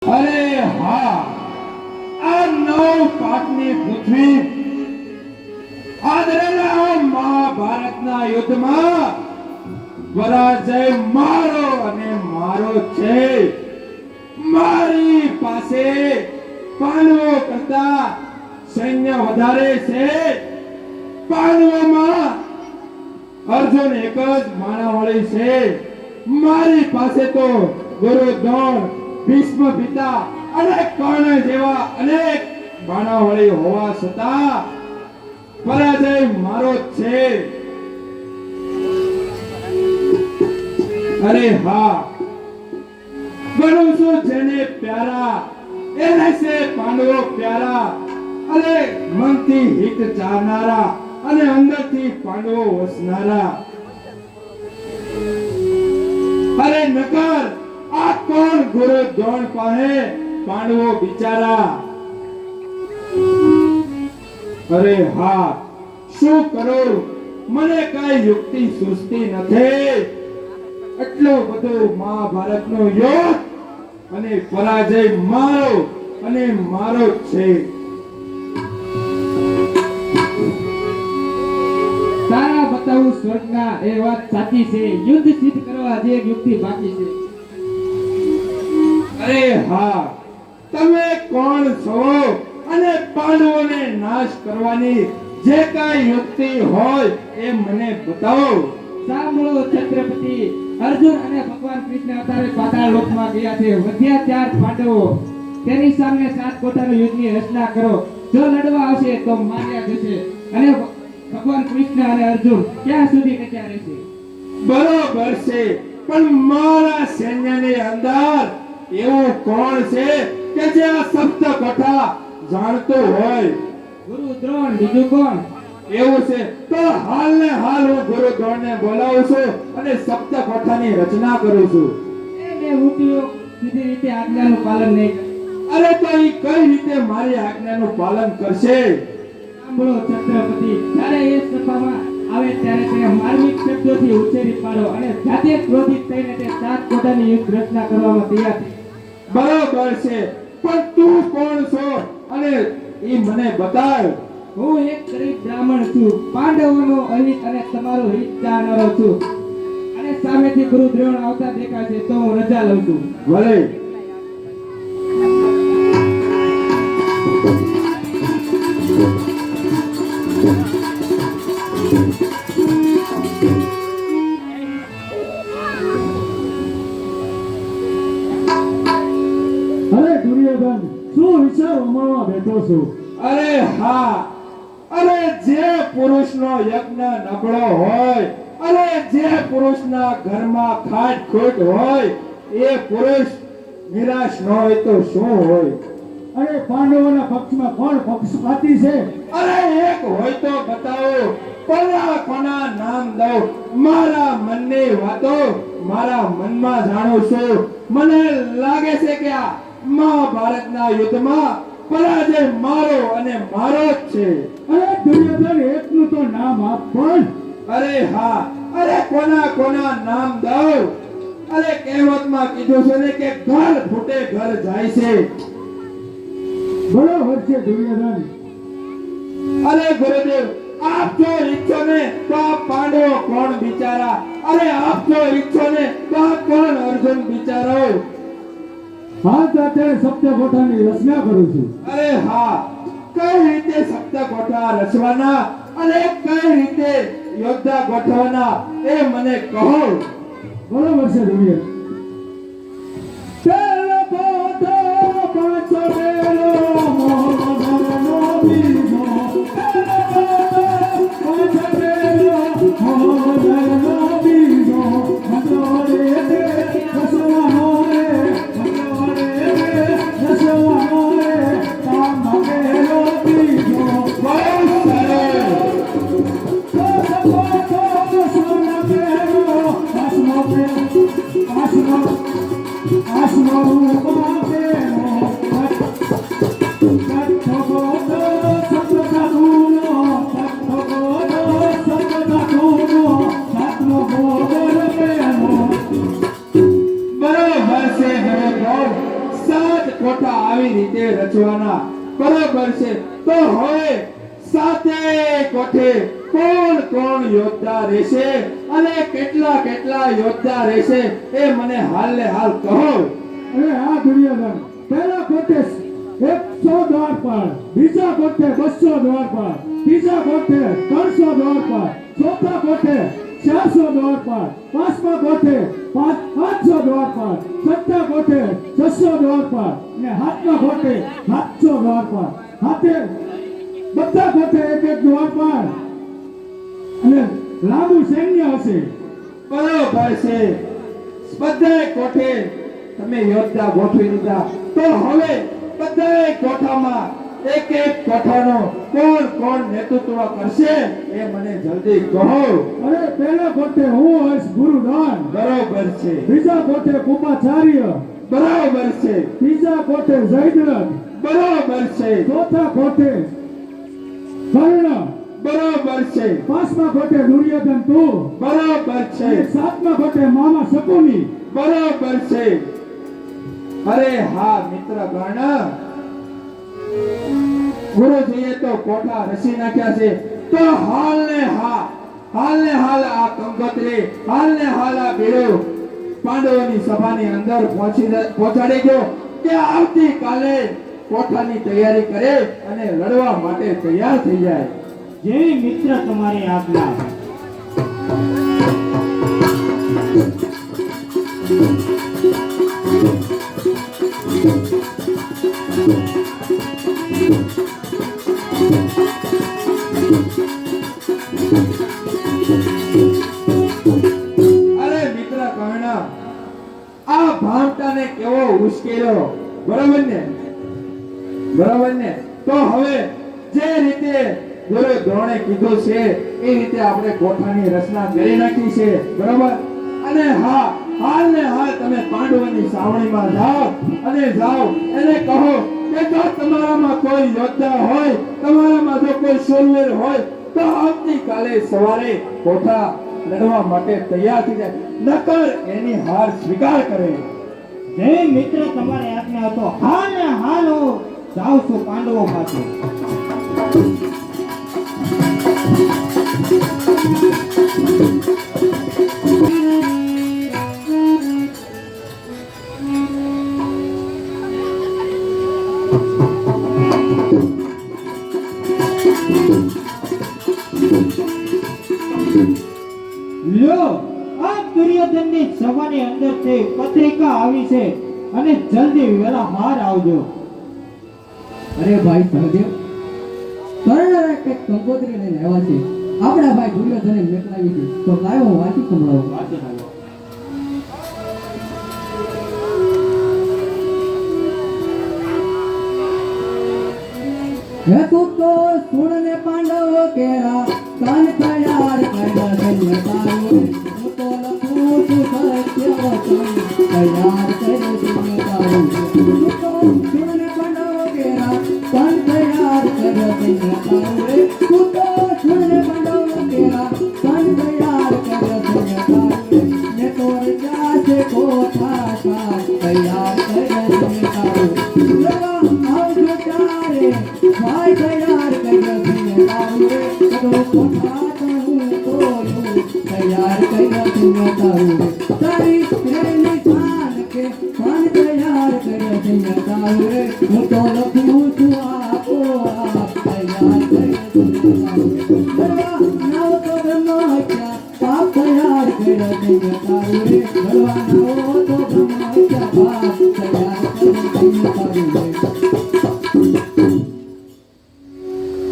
અરે હા, આ નવ પાટની પૃથ્વી આદરેલા મહાભારતના યુદ્ધમાં પરાજય મારો અને મારો છે. મારી પાસે પાંડવો કરતા સૈન્ય વધારે છે. પાંડવોમાં અર્જુન એક જ માણાવળી છે. મારી પાસે તો ગુરુ દ્રોણ, ભીષ્મ પિતા અને કર્ણ જેવા અનેક માણાવળી હોવા છતાં પરાજય મારો જ છે. અરે હા, ગણું છું જેને પ્યારા એને છે પાંડવો પ્યારા. અરે મનથી હિત ચાહનારા અને અંદરથી પાંડવો વસનારા. અરે નકર આ કોણ ગુરુ દ્રોણ પાસે પાંડવો બિચારા. અરે હા, શું કરું, મને કઈ યુક્તિ સૂઝતી નથી. એટલું બધું મહાભારતનો યુદ્ધ અને પરાજય મારો અને મારો જ છે. તારા બતાવું સ્વર્ગના એ વાત સાચી છે. યુદ્ધ સિદ્ધ કરવા જે એક યુક્તિ બાકી છે. અરે હા, તમે કોણ છો અને પાંડવોને નાશ કરવાની જે કાંઈ યુક્તિ હોય એ મને બતાવો. સાંભળો છત્રપતિ, અર્જુન અને ભગવાન કૃષ્ણ અત્યારે પાતાળ લોકમાં ગયા છે. વધ્યા 4 પાંડવો. તેની સામે 7 કોઠાનું યુદ્ધની રચના કરો. જો લડવા આવશે તો માર્યા જશે. અને ભગવાન કૃષ્ણ અને અર્જુન ક્યાં સુધી ટક્યા રહેશે? બરોબર છે, પણ મારા સૈન્યની અંદર એવું કોણ છે કે જે આ સપ્ત કથા જાણતો હોય? ગુરુ દ્રોણ, બીજું કોણ? એવું છે તો હાલ ને હાલ હું ગુરુ દ્રોણને બોલાવું છું અને સપ્ત કથાની રચના કરું છું. એ બે ઊંટીઓ સીધી રીતે આજ્ઞાનું પાલન નહીં કરે. અરે તો ઈ કઈ રીતે મારી આજ્ઞાનું પાલન કરશે? સાંભળો છત્રપતિ, જ્યારે એ સભામાં આવે ત્યારે તેને માર્મિક શબ્દોથી ઉચ્ચારી પાડો અને જાતે ક્રોધિત થઈને તે 7 કોઠાની યુદ્ધ રચના કરવામાં તૈયાર છે. બરોબર છે, પણ તું કોણ છો અને ઈ મને બતાવ. હું એક ગરીબ બ્રાહ્મણ છું. પાંડવોનો અહિત અને તમારો હિત ચાહનારો છું. અને સામેથી ગુરુ દ્રોણ આવતા દેખાય છે તો હું રજા લઉં છું. ભલે. અરે દુર્યોધન, શું વિચાર ઉમાળવા બેઠો છું? અરે હા, અરે જે પુરુષનો યજ્ઞ નબળો હોય, અરે જે પુરુષના ઘરમાં ખાટ ખોટ હોય, એ પુરુષ નિરાશ ન હોય તો શું હોય? અરે પાંડવોના પક્ષમાં કોણ પક્ષપાતી છે? અરે એક હોય તો બતાવો. કોના નામ દઉં? મારા મનની વાતો મારા મનમાં જાણું છું. મને લાગે છે કે આ મહાભારતના યુદ્ધમાં પરાજય મારો અને મારો જ છે. અરે દુર્યોધન, એકનું તો નામ આપ પણ. અરે હા, અરે કોના નામ દઉં? અરે કહેવતમાં કીધું છે ને કે ઘર ફૂટે ઘર જાય છે. બરોબર છે દુર્યોધન. અરે ગુરુદેવ, આપ જો ઈચ્છો ને તો આ પાંડવો કોણ બિચારા? અરે આપ જો ઈચ્છો ને તો આ કોણ અર્જુન બિચારો? હા, તો અત્યારે સપ્ત કોઠાની રચના કરું છું. અરે હા, કઈ રીતે સપ્ત કોઠા રચવાના અને કઈ રીતે યોદ્ધા ગોઠવવાના એ મને કહો. બરોબર છે દુર્યોધન. પેલો કોઠો પાછો પેલો મોહનનો બીજો. પેલો કોઠો પાછો પેલો મોહનનો બીજો. મંદોરે તે રસવાનો રે, મંદોરે તે રસવાનો રે, કામ માગેલો બીજો. બહુ સરસ. કોઠો સોના પેલો, પાછો પેલો કોઠા આવી રીતે રચવાના. બરાબર છે. તો હવે સાતે કોઠે કોણ કોણ યોદ્ધા રહેશે અને કેટલા કેટલા યોદ્ધા રહેશે એ મને હાલ ને હાલ કહો. અરે આ દુર્યોધન પહેલા કોઠે 100 દ્વારપાળ, બીજા કોઠે 200 દ્વારપાળ, ત્રીજા કોઠે 300 દ્વારપાળ, ચોથા કોઠે 400 દ્વારપાળ, પાંચમા કોઠે 500 દ્વારપાળ, છઠ્ઠા કોઠે 600 દ્વારપાળ અને સાતમા કોઠે 700 દ્વારપાળ. હાથે બધા કોઠે એક એક દ્વારપાળ અને લાંબુ સૈન્ય હશે. બરોબર છે. બધાય કોઠે તમે યોદ્ધા ગોઠવી દીધા. તો હવે બધાય કોઠામાં એક એક કોઠાનો કોણ કોણ નેતૃત્વ કરશે એ મને જલ્દી કહો. અરે પહેલા કોઠે હું હશ ગુરુદાન, બરોબર છે. બીજા કોઠે કૃપાચાર્ય, બરોબર છે. ત્રીજા કોઠે જયદ્રથ, બરોબર છે. ચોથા કોઠે કર્ણ, બરોબર છે. પાંચમા કોઠે દુર્યોધન તું, બરોબર છે. અને સાતમા કોઠે મામા શકુની. બરોબર છે. અરે હા મિત્ર ગણ, ગુરુજીએ તો કોઠા રચી નાખ્યા છે. તો હાલ ને હાલ આ કંકોત્રી, હાલ ને હાલ આ બેડો પાંડવોની સભાની અંદર પહોંચાડી દો કે આવતી કાલે કોઠાની તૈયારી કરે અને લડવા માટે તૈયાર થઈ જાય. જેવી મિત્ર તમારી આજ્ઞા. અરે મિત્ર કર્ણ, આ ભામટાને કેવો ઉશ્કેર્યો. બરાબર ને? બરાબર ને? તો હવે જે રીતે ગુરુ દ્રોણે કીધું છે એ રીતે આપણે કોઠાની રચના કરી નાખી છે. બરાબર? અને હા, હાલ ને હાલ તમે પાંડવોની સાવણીમાં જાઓ અને જાઓ એને કહો કે જો તમારામાં કોઈ યોદ્ધા હોય, તમારામાં જો કોઈ શૂરવીર હોય તો આવતીકાલે સવારે કોઠા લડવા માટે તૈયાર થઈ જાય, નકર એની હાર સ્વીકાર કરે. જેવી મિત્ર તમારી આજ્ઞા હતો. હાલ ને હાલ હું જાઉં છું પાંડવો પાસે. લ્યો, આ દુર્યોધનની સભાની અંદરથી પત્રિકા આવી છે અને જલ્દી વેલા હાર આવજો. અરે ભાઈ સહદેવ, કર્ણરે કંઈક કંકોત્રી લઈને આવ્યા છે. આપણા ભાઈ દુર્યોધને મોકલાવી છે. તો લાવો વાંચી સંભળાવો. હે તું તો સુણ ને પાંડવ કેરા કાન તૈયાર કર ધન્ય તારું. હું તો લખું છું સત્ય વચન તૈયાર કર ધન્ય તારું. તું તો સુણ ને પાંડવ કેરા કાન તૈયાર કર ધન્ય તારું. તું તો સુણ ને પાંડવ કેરા કાન તૈયાર કર ધન્ય તારું. ને તો રજા છે કોઠા સાથ તૈયાર કર ધન્ય તારું. આવજો તારે ભાઈ તૈયાર કર્યો છે તારું. તો કોઠા હું તોયું તૈયાર કર્યો છે તારું. તારી પ્રેમની જાન કે પાન તૈયાર કર્યો છે તારું. હું તો લખું છું આપો આપ તૈયાર કર્યો છે તારું. નાવ તો બ્રહ્મહત્યા પાપ તૈયાર કર્યો છે તારું. નાવ તો બ્રહ્મહત્યા પાપ તૈયાર કર્યો છે તારું.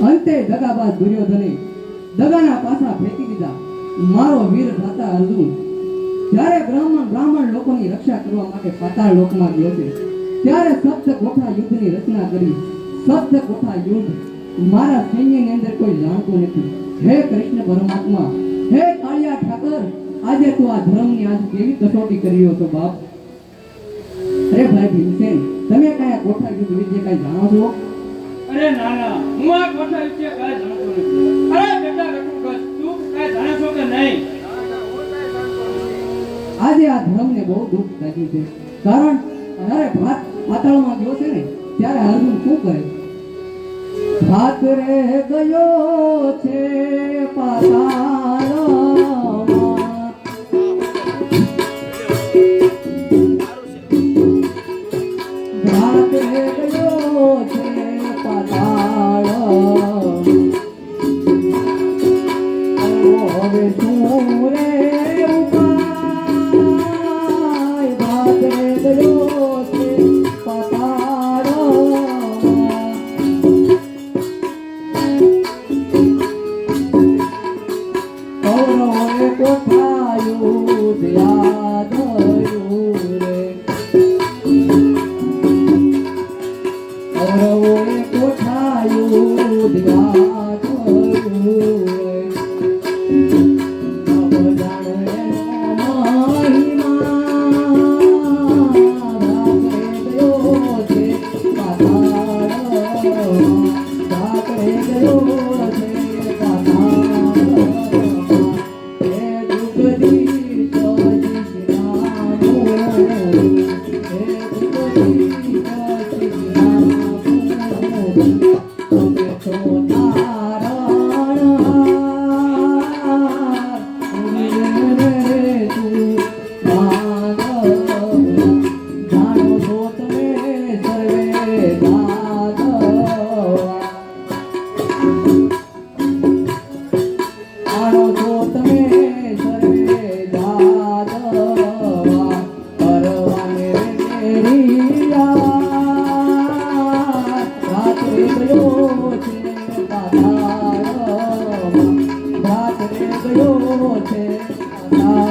અંતે દગાબાજ દુર્યોધને દગાના પાછા ફેંકી દીધા. મારો વીર ભ્રાતા અર્જુન જ્યારે બ્રાહ્મણ લોકોની રક્ષા કરવા માટે પાતાળ લોકમાં ગયો છે ત્યારે સપ્ત કોઠા યુદ્ધની રચના કરી. સપ્ત કોઠા યુદ્ધ મારા સૈન્યની અંદર કોઈ જાણતું નથી. હે કૃષ્ણ પરમાત્મા, હે કાળિયા ઠાકર, આજે તું આ ધર્મની આજ કેવી કસોટી કરી રહ્યો છો બાપ. અરે ભાઈ ભીમસેન, તમે કયા કોઠા યુદ્ધ વિશે કઈ જાણો છો? અરે ના ના, હું આ કોઠા વિશે કાંઈ જાણતો નથી. અરે બેટા રઘુકસ, તું કાંઈ જાણે છો કે નહીં? આજે આ ધર્મને બહુ દુઃખ લાગ્યું છે. કારણ અરે પાતાળમાં ગયો છે ને ત્યારે અર્જુન શું કહે? હાથ રે ગયો છે પાતાળમાં, હાથ રે ગયો છે પાતાળ, હવે શું રે ઉપાય? હાથ રે ગયો છે પાતાળમાં, કૌરવોએ કોઠાયું યાદ રહ્યું રે, કૌરવોએ કોઠાયું યાદ રહ્યું રે, અબ જાણે એનો મહિમા, રાત્રે ગયો છે પાતાળમાં, રાત્રે ગયો છે પાતાળમાં, હે જુગદીશ શિરામો, હે જુગદીશ શિરામો, તમે તો તારણહાર, રે તું માનવ, જાણો છો તમે સર્વે દાદવ, જાણો છો તમે સર્વે દાદવ, કરવાને રેરિયા, રાત્રે ગયો છે પાતાળમાં, રાત્રે ગયો છે પાતાળમાં.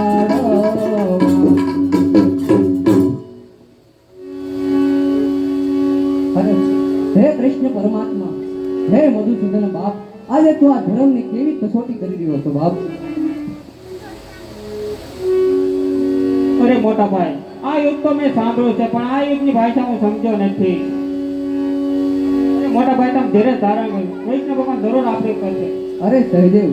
અરે હે કૃષ્ણ પરમાત્મા, હે મધુસૂદન બાપ, આજે તું આ ધર્મની કેવી કસોટી કરી રહ્યો છો બાપ? અરે મોટા ભાઈ, આ યુદ્ધ તો મેં સાંભળ્યું છે પણ આ યુદ્ધની ભાષા હું સમજ્યો નથી. અરે મોટા ભાઈ, તમે ધીરજ ધારણ કરો, કૃષ્ણ ભગવાન જરૂર આપણે કરશે. અરે સહદેવ,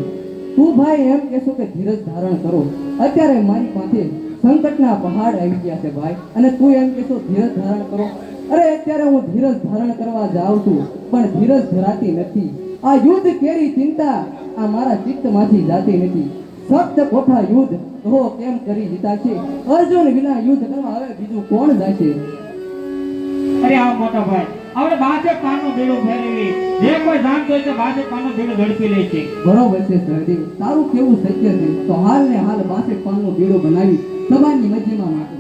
તું ભાઈ એમ કહેશો કે ધીરજ ધારણ કરો? અત્યારે મારી પાસે સંકટના પહાડ આવી ગયા છે ભાઈ, અને તું એમ કહેશો ધીરજ ધારણ કરો? અરે અત્યારે હું ધીરજ ધારણ કરવા જાઉં છું પણ ધીરજ ધરાતી નથી. આ યુદ્ધ કેરી ચિંતા આ મારા ચિત્તમાંથી જાતી નથી. સપ્ત કોઠા યુદ્ધ તો કેમ કરી જીતાશે? અર્જુન વિના યુદ્ધ કરવા હવે બીજું કોણ જાશે? અરે આ મોટા ભાઈ, આપણે બાસે પાનું બેડું ફેરવી, જે કોઈ જાણતો હોય તો બાસે પાનું બેડું ઝડપી લે છે. બરોબર છે સહદેવ, તારું કેવું સત્ય છે. તો હાલ ને હાલ 62 પાનનો બેડો બનાવી સભાની મધ્યમાં નાખો.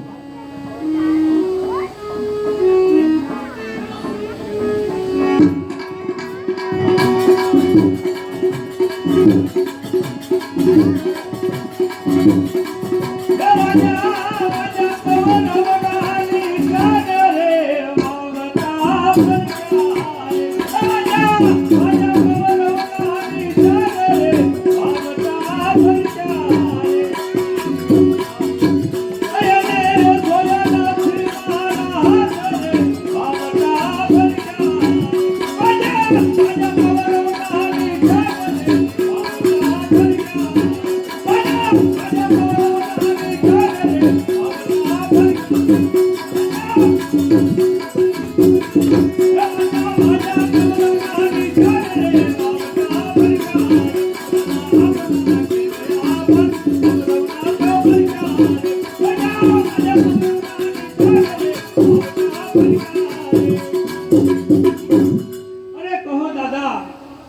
અરે કહો દાદા,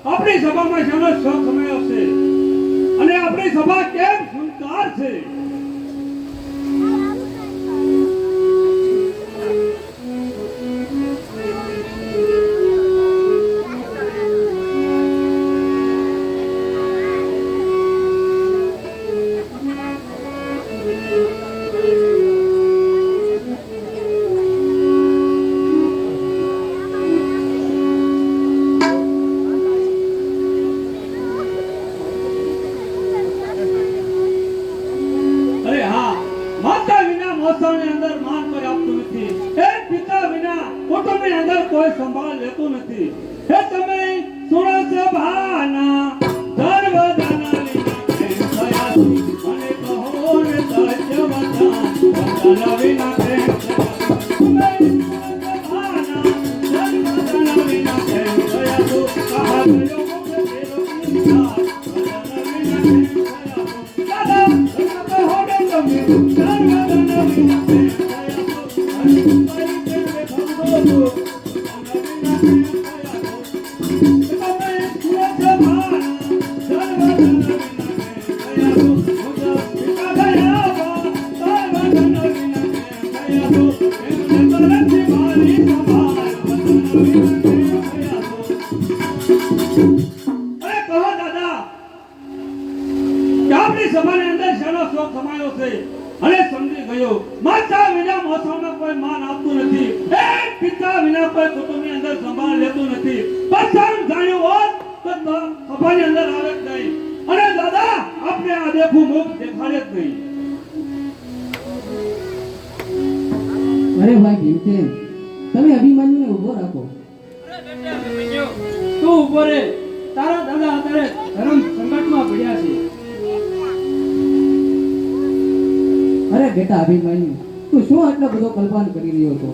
આપણી સભામાં શાનો શોખ સમય છે અને આપણી સભા કેમ સુનકાર છે? મોસાળની અંદર માન કોઈ આપતું નથી. એ પિતા વિના કુટુંબની અંદર કોઈ સંભાળ લેતું નથી. હે તમે સુણ સભાના સર્વદાના લીના પ્રેમ થયાસી અને કહો ને સત્ય વચન વંદન વિના પ્રેમ થયાસી. આપણી સભાની અંદર શાનો શોખ સમાયો છે અને સમજી ગયો માતા વિના મોસામાં કોઈ માન આપતું નથી એક પિતા વિના કોઈ કુટુંબની અંદર સંભાળ લેતું નથી પછાણ જાણ્યું હોત તો સભાની અંદર આવે જ નહીં અને દાદા આપણે આ દેખું મુખ દેખાડે જ નહીં. અરે ભાઈ ભીમસેન, તમે અભિમન્યુને ઊભો રાખો. તું ઉભો રે, તારા દાદા અત્યારે ધર્મ સંકટમાં પડ્યા છે. અરે બેટા અભિમન્યુ, તું શું આટલો બધો કલ્પાન કરી રહ્યો છો?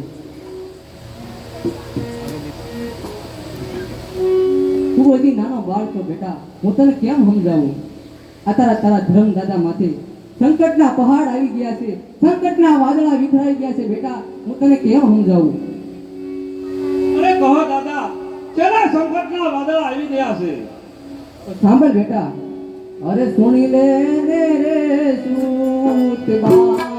તું હજી નાનો બાળ છો બેટા, હું તને કેમ સમજાવું? આ તારા ધર્મ દાદા માથે સંકટના પહાડ આવી ગયા છે, સંકટના વાદળા વિખરાઈ ગયા છે બેટા, હું તને કેમ સમજાવું? અરે કહો દાદા, કેના સંકટના વાદળા આવી ગયા છે? સાંભળ બેટા, અરે સુણી લે રે રે સૂત બાંધવડા,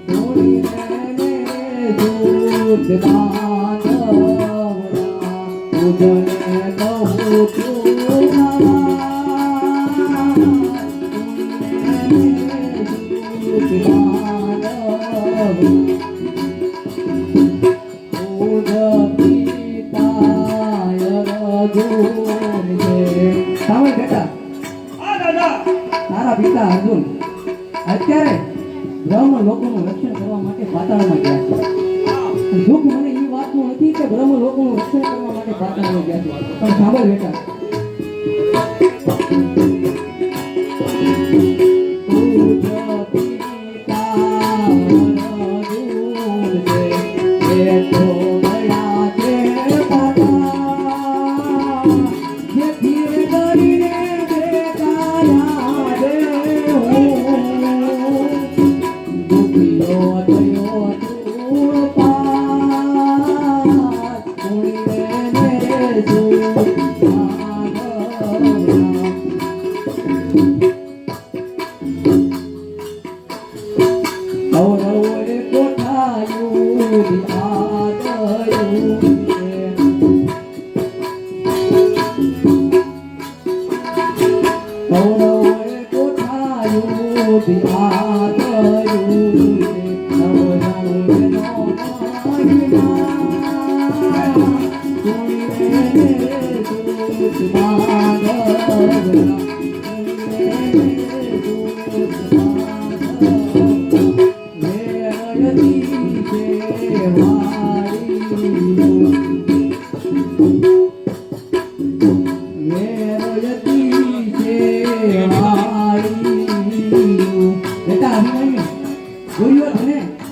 સુણી લે રે સૂત બાંધવડા, ઉજને કહું તું બાબા, સુણી લે રે સૂત સાંભળ બેટા, આ દાદા તારા પિતા અર્જુન અત્યારે બ્રહ્મ લોકોનું રક્ષણ કરવા માટે પાતાળમાં ગયા છે. દુઃખ મને એ વાતનું નથી કે બ્રહ્મ લોકોનું રક્ષણ કરવા માટે પાતાળમાં ગયા છે, પણ સાંભળ બેટા,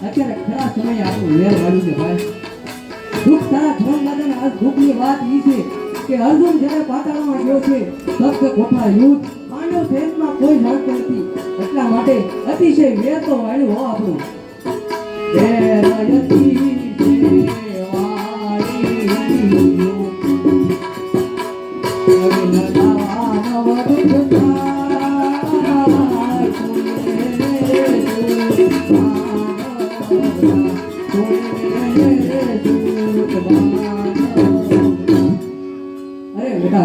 અત્યારે ખરા સમય આપણું વેર વાળ્યું છે ભાઈ. દુઃખ તારા ધર્મદાદાને આ દુઃખની વાત ઈ છે કે અર્જુન જ્યારે પાતાળમાં ગયો છે, સપ્ત કોઠા યુદ્ધ પાંડવ સૈન્યમાં કોઈ જાણતું નથી, એટલા માટે અતિશય વેર તો વાળ્યું હો આપણું. વેર અતિશય વાળ્યું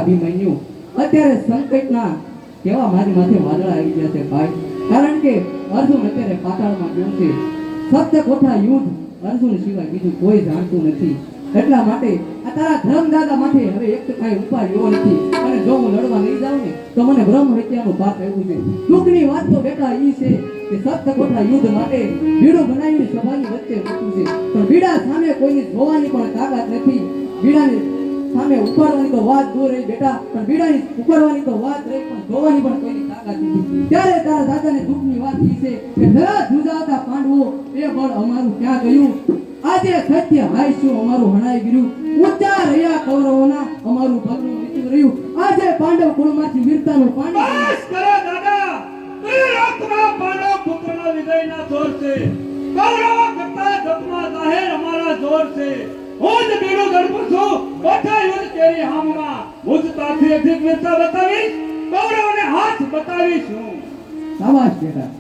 અભિમન્યુ, અત્યારે સંકટના કેવા મારી માથે વાદળા આવી ગયા છે ભાઈ, કારણ કે અર્જુન અત્યારે પાતાળમાં ગયો છે. સપ્ત કોઠા યુદ્ધ અર્જુન સિવાય બીજું કોઈ જાણતું નથી, એટલા માટે આ તારા ધર્મદાદા માથે હવે એક કઈ ઉપાય એવો નથી, અને જો હું લડવા નહીં જાઉં ને તો મને બ્રહ્મ હત્યાનું પાપ આવ્યું છે. દુઃખની વાત તો બેટા ઈ છે કે સપ્ત કોઠા યુદ્ધ માટે બીડું બનાવીને સભાની વચ્ચે મૂક્યું છે, પણ બીડા સામે કોઈની જોવાની પણ તાકાત નથી. બીડાની સામે ઉપાડવાની તો વાત દૂર રહી બેટા, પણ બીડાની ઉપાડવાની તો વાત રહી, પણ જોવાની પણ કોઈની તાકાત નથી. ત્યારે તારા દાદાને દુઃખની વાત ઈ છે કે ધરા ધ્રુજાતા પાંડવો એ બળ અમારું ક્યાં ગયું? આજ આજે સત્ય હાસ્યું અમારું હણાઈ ગયું, ઊંચા રહ્યા કૌરવોના અમારું પગલું નીચું રહ્યું, આજે પાંડવ કુળમાંથી વીરતાનું પાણી બસ કરો દાદા, ત્રિરત્ના પાંડવ પુત્રના વિજયના જોર છે, કૌરવો કરતા જગમાં જાહેર અમારા જોર છે, હું જ બીડું ગણપુર છું, ઓઠા યુદ્ધ કેરી હામમાં, હું જ તાથી અધિક વીરતા બતાવીશ, કૌરવોને હાથ બતાવીશ હું. શાબાશ બેટા.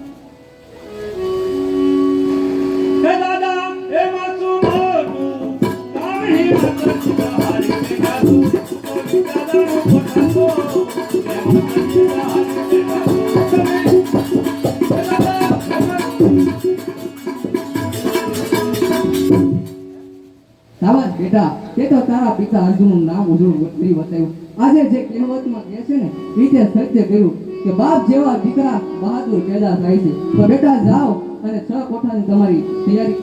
હે દાદા એ માસું મોટું કામહી મત હારી બેગાતું દાદાનું પોતાનો એ મત હારી બેગાતું હે દાદા શાબાશ બેટા, તે તો તારા પિતા અર્જુનનું નામ ઉજળું કરી બતાવ્યું. આજે જે કહેવતમાં કહે છે ને રીતે સત્ય કહ્યું કે બાપ જેવા દીકરા બહાદુર પેદા થાય છે. તો બેટા જાઓ અને 6 કોઠાની તમારી તૈયારી.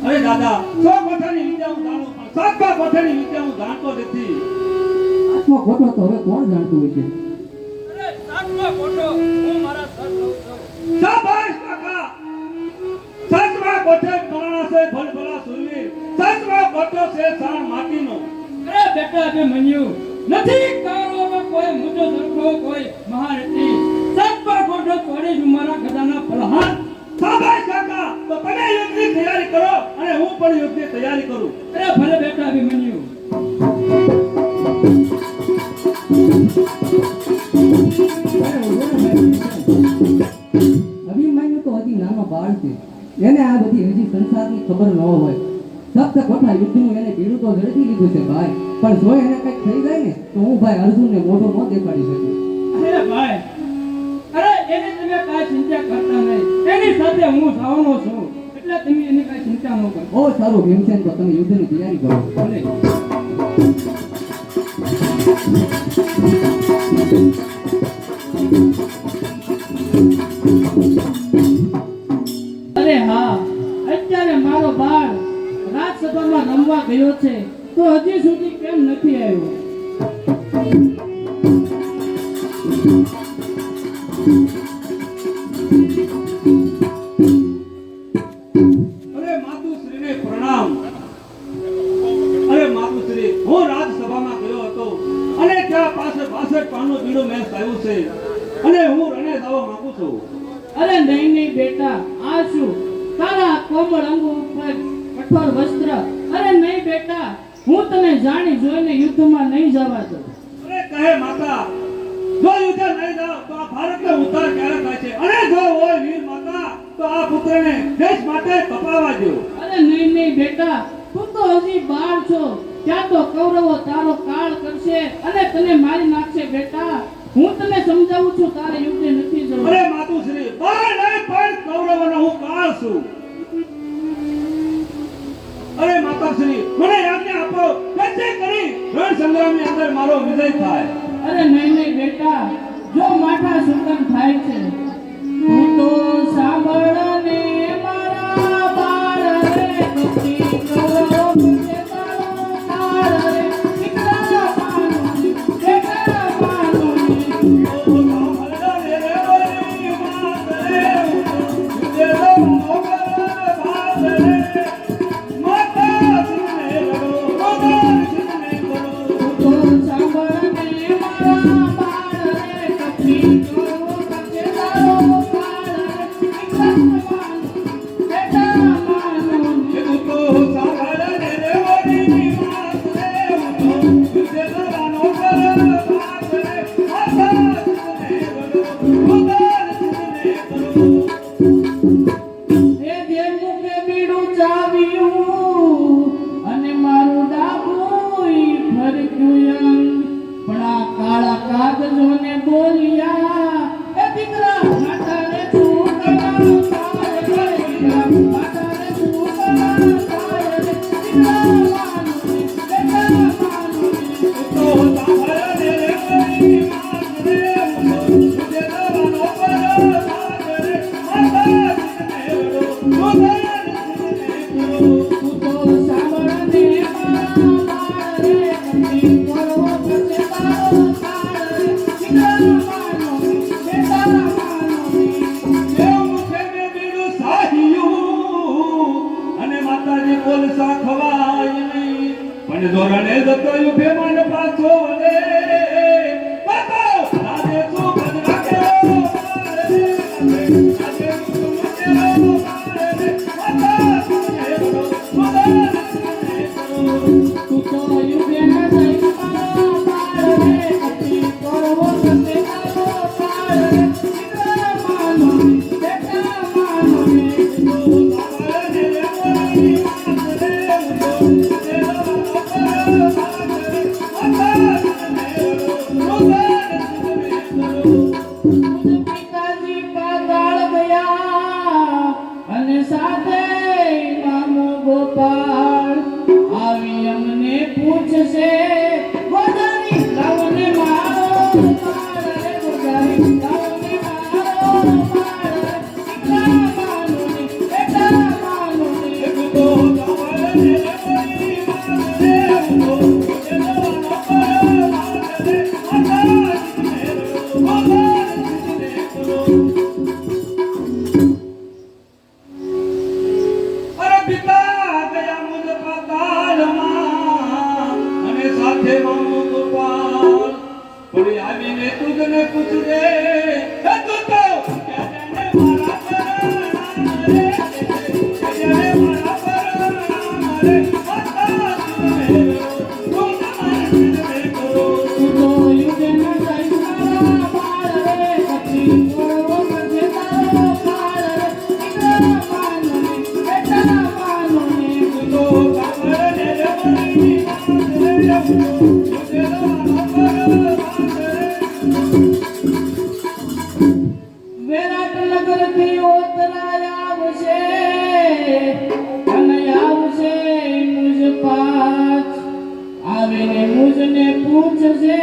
અરે દાદા 100 કોઠાની વિદ્યા હું જાણું પણ 7 કોઠાની વિદ્યા હું જાણતો નથી. 8મો કોઠો તો હવે કોણ જાણતું હોય છે? શાબાશ કાકા, 7મા કોઠે ગણાણા છે ભલભલા સુરવીર, 7મા કોઠો છે સાણ માટીનો. અરે બેટા અભિમન્યુ, નથી કૌરવોમાં કોઈ મુજો સરખો કોઈ મહારથી, સત્પર કોઠો તોડી જ મારા ગદાના પ્રહાર. શાબાશ કાકા, તો તમે યુદ્ધની તૈયારી કરો અને હું પણ યુદ્ધની તૈયારી કરું. અરે ભલે બેટા અભિમન્યુ. અભિમન્યુ તો હજી નાનો બાળ છે, એને આ બધી હજી સંસારની ખબર ન હોય. 7 કોઠા યુદ્ધનું એને બીડું તો ઝડપી લીધું છે ભાઈ, પણ જો એને કંઈક થઈ જાય ને તો હું ભાઈ અર્જુનને મોઢું ન દેખાડી શકું. અરે ભાઈ, અરે એની તમે કાંઈ ચિંતા કરતા નહીં, એની સાથે હું જવાનો છું, એટલે તમે એની કાંઈ ચિંતા ન કરો. બહુ સારું ભીમસેન, તો તમે યુદ્ધની તૈયારી કરો. ભલે. અરે હા, અત્યારે મારો બાળ રાજસભામાં રમવા ગયો છે તો હજી સુધી કેમ નથી આવ્યો? અરે માતુશ્રીને પ્રણામ. અરે માતુશ્રી, હું રાજસભામાં ગયો હતો અને ત્યાં પાસે 62 પાનનું બીડું મેં સાવ્યું છે અને હું રણે જવા માંગુ છું. અરે નહીં નહીં બેટા, આ શું તારા કોમળ અંગો ઉપર કઠોર વસ્ત્ર? અરે નહીં બેટા, હું તને જાણી જોઈને યુદ્ધમાં નહીં જવા દઉં. અરે કહે માતા, જો યુદ્ધ નહીં જાઓ તો આ ભારતનો ઉદ્ધાર ક્યારે થાય છે? અને જો હોય વીર માતા તો આ પુત્રને દેશ માટે કપાવા દો. અરે નહીં નહીં બેટા, તું તો હજી બાળ છો, ત્યાં તો કૌરવો તારો કાળ કરશે અને તને મારી નાખશે. બેટા હું તને સમજાવું છું, તારે યુદ્ધે નથી જવું. અરે માતુશ્રી, બાળ નહીં પણ કૌરવોનો હું કાળ છું. અરે માતાશ્રી, મને આજ્ઞા આપો, જેથી કરી રણ સંગ્રામની અંદર મારો વિજય થાય. અરે નહીં નહીં બેટા, જો માઠા સુગમ થાય છે, તું તો સાંભળ ને મારા બાળ રે, કપટી કૌરવો તુજે તારો કાળ રે, દીકરા માનું, બેટા માનું. ઓ સાંભળો રે વરી માત રે, યુદ્ધનો મોકલ ભાત રે, માતા સિંહને લડો, માતા સિંહને કરો. તું તો સાંભળ ને મારા બાળ રે, કપટી કૌરવો તુજે તારો કાળ રે, અને ધોરણે જતો યુભે મન પાછો વળે બાપો રાધે તું ભજ રાખ્યો આજે તું મુકેલો મારે બાપા તું હેરો તું તો યુગે ન જઈ મારો પાર રે કતી કરવો કતે મારો પાર રે દીકરા માનો બેટા માનો રે તું તારે રે મોરી માત રે પિતાજી પાતાળ ગયા અને સાથે મામો ગોપાળ આવી અમને પૂછશે ગોદારી લાવને મારો પાર રે ગોદારી લાવને મારો પાર રે દીકરા માનો ને બેટા માનો ને તો તારે રે મોરી માત રે અરે પિતા ગયા મુજ પાતાળમાં અને સાથે મામો ગોપાલ પડી આવીને તુજને પૂછજે હે તું તો ક્યારે મારા પર રે ક્યારે મારા પર રે માતા તું તમારે કરો તું તો યુગે ન જઈ મારા પાર રે કતી કરવો કતે તારો પાર રે દીકરા માનો ને બેટા માનો ને તો તારે રે મોરી માત રે તુજે મારા પર વિરાટ નગરથી ઓતરાય આવશે અને આવશે મુજ પાછ આવીને મુજને પૂછશે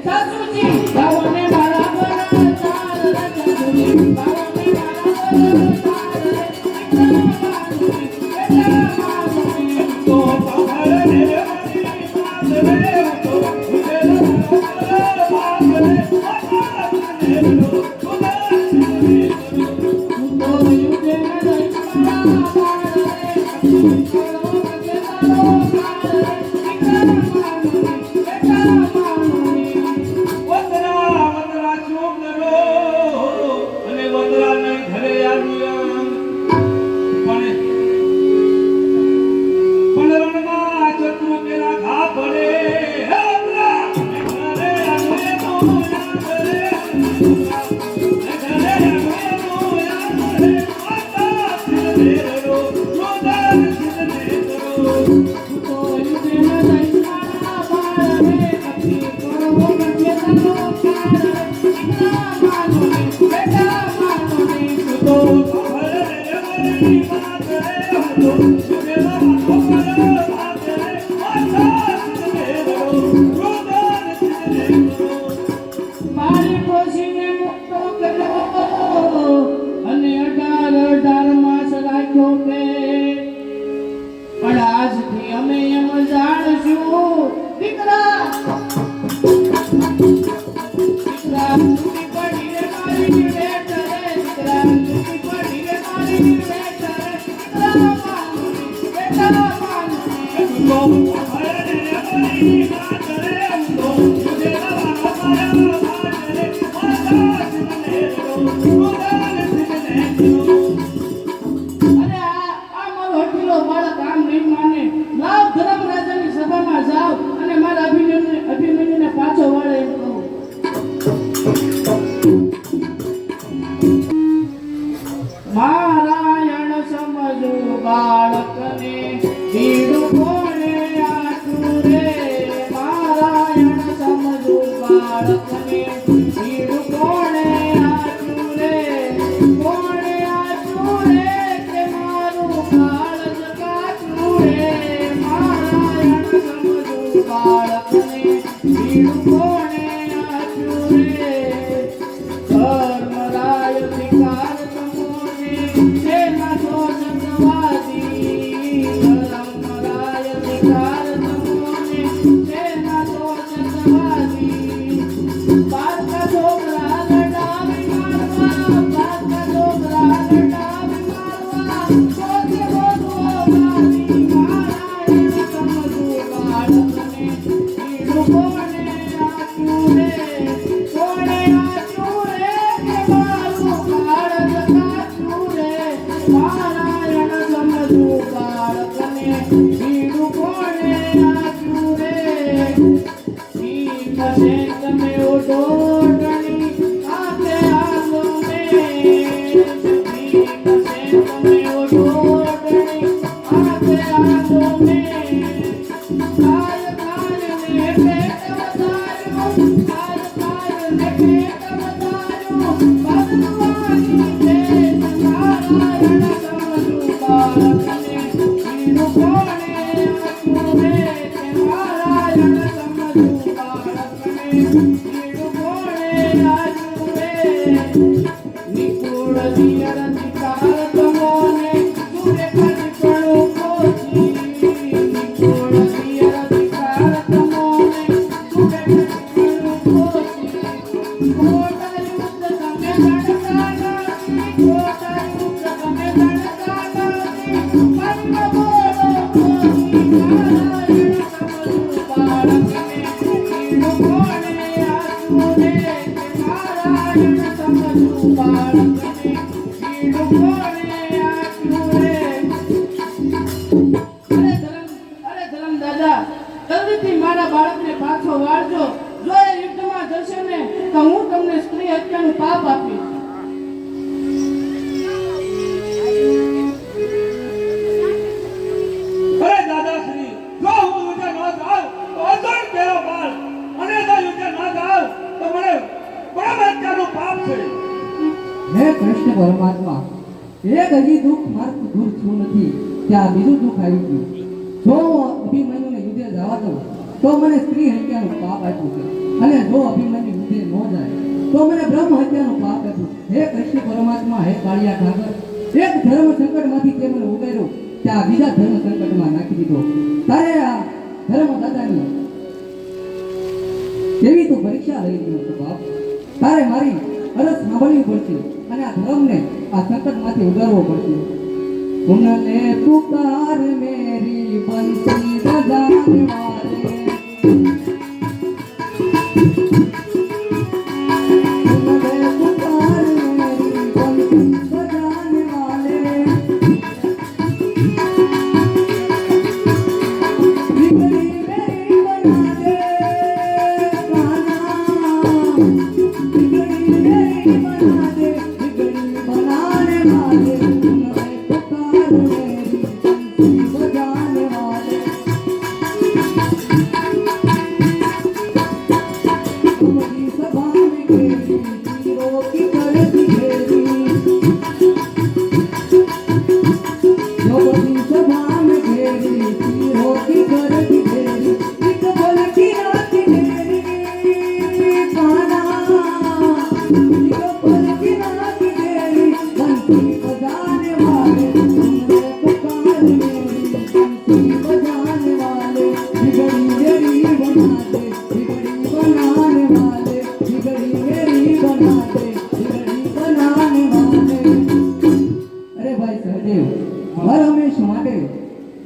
સાસુજી ભાવને મારા પર ચાલ રે સાસુજી ભાવને મારા પર ચાલ રે દીકરા માનો ને બેટા માનો ને તો તારે રે મોરી માત રે તુજે મારા પર માત રે માતા તું હેરો તું તો યુગે ન જઈ મારા પાર રે કતી કરવો કતે તારો પાર રે દીકરા માનો ને બેટા માનો ને વતરા વતરા છોકરો અને વતરા ને ઘરે આવ્યા પણ રણમાં શત્રુ પેલા ઘા પડે હે વતરા ઘરે આવ્યો તો યાદ રે ઘરે આવ્યો તો યાદ રે માતા તું હેરો રોદન સિદ્ધને કરો તું તો યુગે ન જઈ મારા પાર રે કતી કરવો કતે તારો પાર રે દીકરા માનો ને બેટા માનો ને તો તારે રે મોરી માત રે તુજે મારા પર માત રે માતા તું હેરો રોદન સિદ્ધને કરો મારી ખુશીને મુક્તો કર્યો અને 18 માસ રાખ્યો કે પણ આજથી અમે એમ જાણશું દીકરા તૂટી પડી રે મારી બેટ રે દીકરા તૂટી પડી રે મારી બેટ રે દીકરા માનો ને બેટા માનો ને અરે આ મારો હઠીલો બાળક આમ નહીં માને લાવ ધર્મરાજાની સભામાં જાવ અને મારા અભિમન્યુને પાછો વાળે એમ કહું નારાયણ સમજો બાળકને દીડું કોણે આટું રે મારા નારાયણ સમજુ બાળકને બીડું કોણે આપ્યું રે ભીમસે તમે ઓઢો ગણી આતે આલો મે ભીમસે તમે ઓઢો ગણી આતે આલો મે કાય કાય ને પેટ વધાર્યો કાય કાય ને પેટ વધાર્યો ભગવાની છે નારાયણ સમજુ બાળકને બીડું કોણે આપ્યું રે નારાયણ સમજુ બાળકને બીડું કોણે આપ્યું રે નિકુળ દિયર નિકાળ તમોને સુરે કરી પડો કોચી નિકુળ દિયર નિકાળ તમોને સુરે કરી પડો કોચી કોટા યુદ્ધ તમે ગણતા નથી કોટા યુદ્ધ તમે ગણતા નથી પદ્મ બોલો કોચી નારાયણ સમજુ બાળકને બીડું કોણે આપ્યું રે નારાયણ સમજુ બાળકને બીડું કોણે આપ્યું રે અરે ધરમ દાદા જલ્દીથી મારા બાળકને પાછો વાળજો જો એ યુદ્ધમાં જશે ને તો હું તમને સ્ત્રી હત્યાનું પાપ આપીશ અરે દાદાશ્રી, જો હું યુદ્ધે ન જાઉં તો અર્જુન કેવો બાળ, અને જો યુદ્ધે ન જાઉં તો મને બ્રહ્મ હત્યાનું પાપ છે. હે કૃષ્ણ પરમાત્મા એક હજી દુઃખ મારતું દૂર થયું નથી ત્યાં બીજું દુઃખ આવી ગયું જો હું અભિમન્યુને યુદ્ધે જવા દઉં તો મને સ્ત્રી હત્યાનું પાપ આપ્યું છે અને જો અભિમન્યુ યુદ્ધે ન જાય તો મને બ્રહ્મ હત્યાનું પાપ આપ્યું હે કૃષ્ણ પરમાત્મા હે કાળિયા ઠાકર એક ધર્મ સંકટમાંથી તે મને ઉગાર્યો ત્યાં બીજા ધર્મ સંકટમાં નાખી દીધો તારે આ ધર્મ દાદાની કેવી તું પરીક્ષા લઈ ગયો છો બાપ તારે મારી અરજ સાંભળવી પડશે અને આ ધર્મને આ સંકટમાંથી ઉગારવો પડશે સુનલે પુકાર મેરી બંસી બજાને વાલે સુનલે પુકાર મેરી બંસી બજાને વાલે बिगड़ी मेरी बना दे गाना बिगड़ी मेरी बना दे बिगड़ी बनाने वाले तुम्हें पुकार मेरी बंसी बजाने वाले तुम्हारी सभा में घेरी तीरों की कड़की घेरी योगी सभा में घेरी तीरों की कड़की घेरी एक पल की रात घेरी काना एक पल की रात घेरी बंसी बजाने वाले तुमने पुकार मेरी बंसी बजाने वाले बिगड़ी मेरी बनाते बिगड़ी बनाने वाले बिगड़ी मेरी बनाते बिगड़ी बनाने वाले अरे भाई सहदेव હર હંમેશ માટે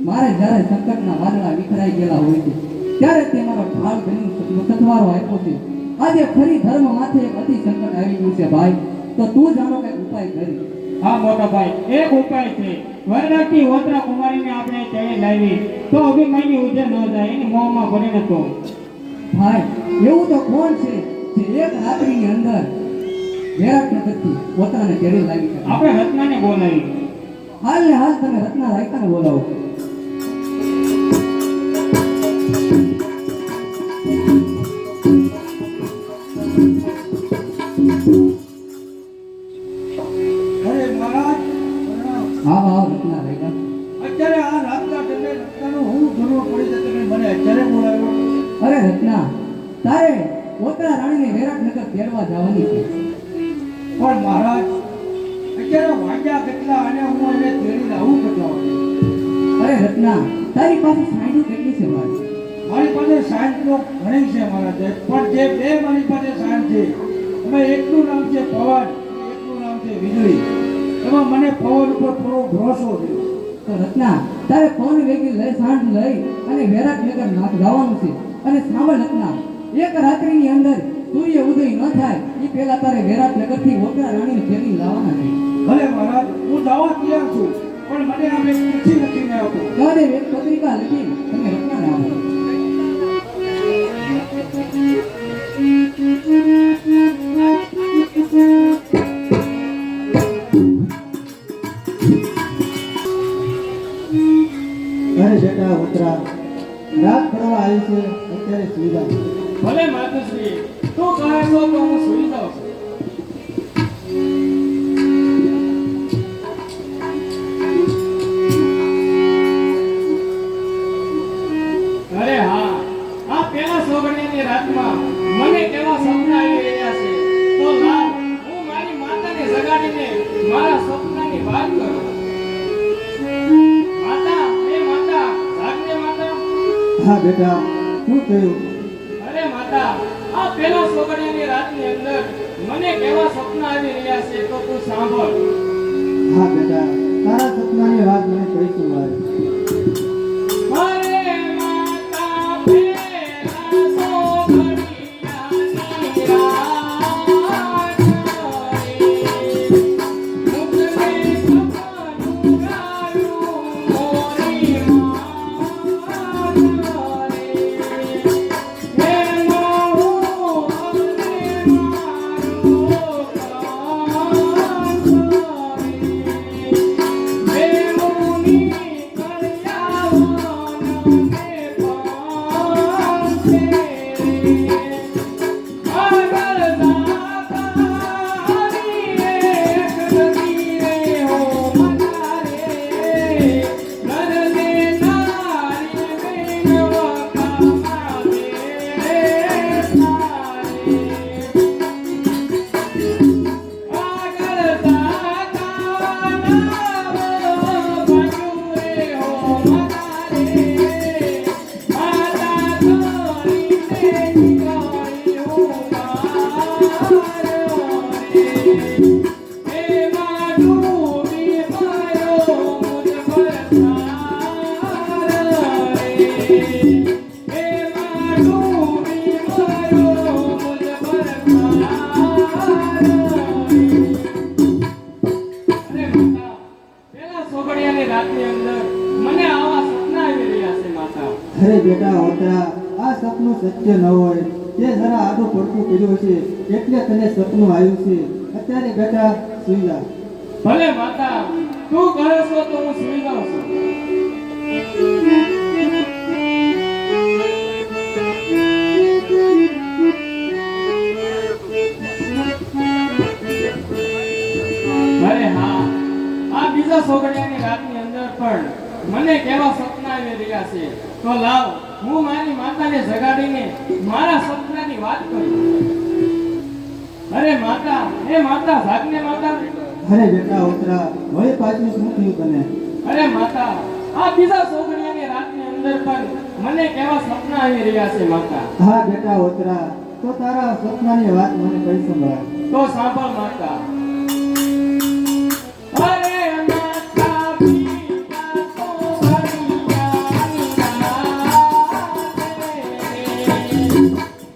મારે જ્યારે સંકટના વાદળા વિખરાઈ ગયેલા હોય છે ત્યારે તે મારો ઢાળ બની સથવારો આપ્યો છે આજે ફરી ધર્મ માથે એક અતિ સંકટ આવી ગયું છે ભાઈ તો તું જાણો કઈ ઉપાય કરી હા મોટા ભાઈ એક ઉપાય છે વરરાજની ઓતરા કુમારીને આપણે તેડી લાવી તો અભિમન્યુ યુદ્ધે ન જાય એની મોહમાં પડી નતો ભાઈ એવું તો કોણ છે જે એક રાત્રિની અંદર વિરાટનગરથી પોતાને તેડી લાવી શકે આપણે રત્નાને બોલાવી હાલ ને હાલ તમે રત્ના રાયકાને બોલાવો અરે મહારાજ પ્રણામ. હા હા રત્ના રાયકા અત્યારે આ રાતના તમને રસ્તાનો હું જરૂર પડી છે તમે મને અત્યારે બોલાવ્યો અરે રત્ના તારે ઓતરા રાણીને વિરાટનગર તેડવા જવાની છે પણ મહારાજ અત્યારે વાગ્યા કેટલા અને હું એને તેડીને આવું કેટલા વાગે અરે રત્ના તારી પાસે સાઈડ કેટલી છે ભાઈ મારી પાસે સાયન્સ નો ઘણી છે મારા જે પણ જે બે મારી પાસે સાયન્સ છે એમાં એકનું નામ છે પવન એકનું નામ છે વીજળી એમાં મને પવન ઉપર થોડો ભરોસો છે તો રત્ના તારે પવન વેગી લઈ સાંજ લઈ અને વિરાટનગર નાખ જવાનું છે અને સાંભળ રત્ના એક રાત્રિની અંદર સૂર્ય ઉદય ન થાય એ પહેલા તારે વિરાટનગર થી ઓતરા રાણીને તેડી લાવવાના છે ભલે મહારાજ હું જવા તૈયાર છું નામે એક ચિઠ્ઠી લખીને આપો. મહાદેવ એક પત્રિકા લખી તમે રત્નાને આપો. અરે બેટા ઉતરા રાત પડવા આવી છે અત્યારે સુવિધા ભલે માતુશ્રી તું કહે છો તો હું સુઈ જાઉં છું. અરે હા આ પેલા સોગડિયાની રાતમાં મને કેવા સપના આવી રહ્યા છે તો લાવ હું મારી માતાને જગાડીને મારા સપનાની વાત કરું. માતા એ માતા જાગને માતા. હા બેટા શું થયું અરે માતા આ પેલા સોગડિયાની રાતની અંદર મને કેવા સપના આવી રહ્યા છે તો તું સાંભળ. હા બેટા તારા સપનાની વાત મને કહીશું મારે અરે માતા પેલા સોગડિયાની રાત મુકને સપનું ગાયું મોરી માત હે મારું અમને અરે બેટા ઓતરા આ સપનું સત્ય ન હોય તે જરા આડું પડતું કર્યું છે એટલે તને સપનું આવ્યું છે અત્યારે બેટા સુઈ જા ભલે માતા તું કહે છો તો હું સુઈ જાઉં છું. અરે હા આ બીજા સોગડિયાની રાતની અંદર પણ મને કેવા સપના આવી રહ્યા છે તો લાવ હું મારી માતાને જગાડીને મારા સપનાની વાત કરું. અરે માતા હે માતા જાગને માતા. અરે બેટા ઓતરા હવે પાછું શું થયું તને અરે માતા આ બીજા સોગડિયાની રાતની અંદર પણ મને કેવા સપના આવી રહ્યા છે માતા. હા બેટા ઓતરા તો તારા સપનાની વાત મને કહી સંભળાય તો સાંભળ માતા. અરે માતા પિતા સોગડિયાની રાત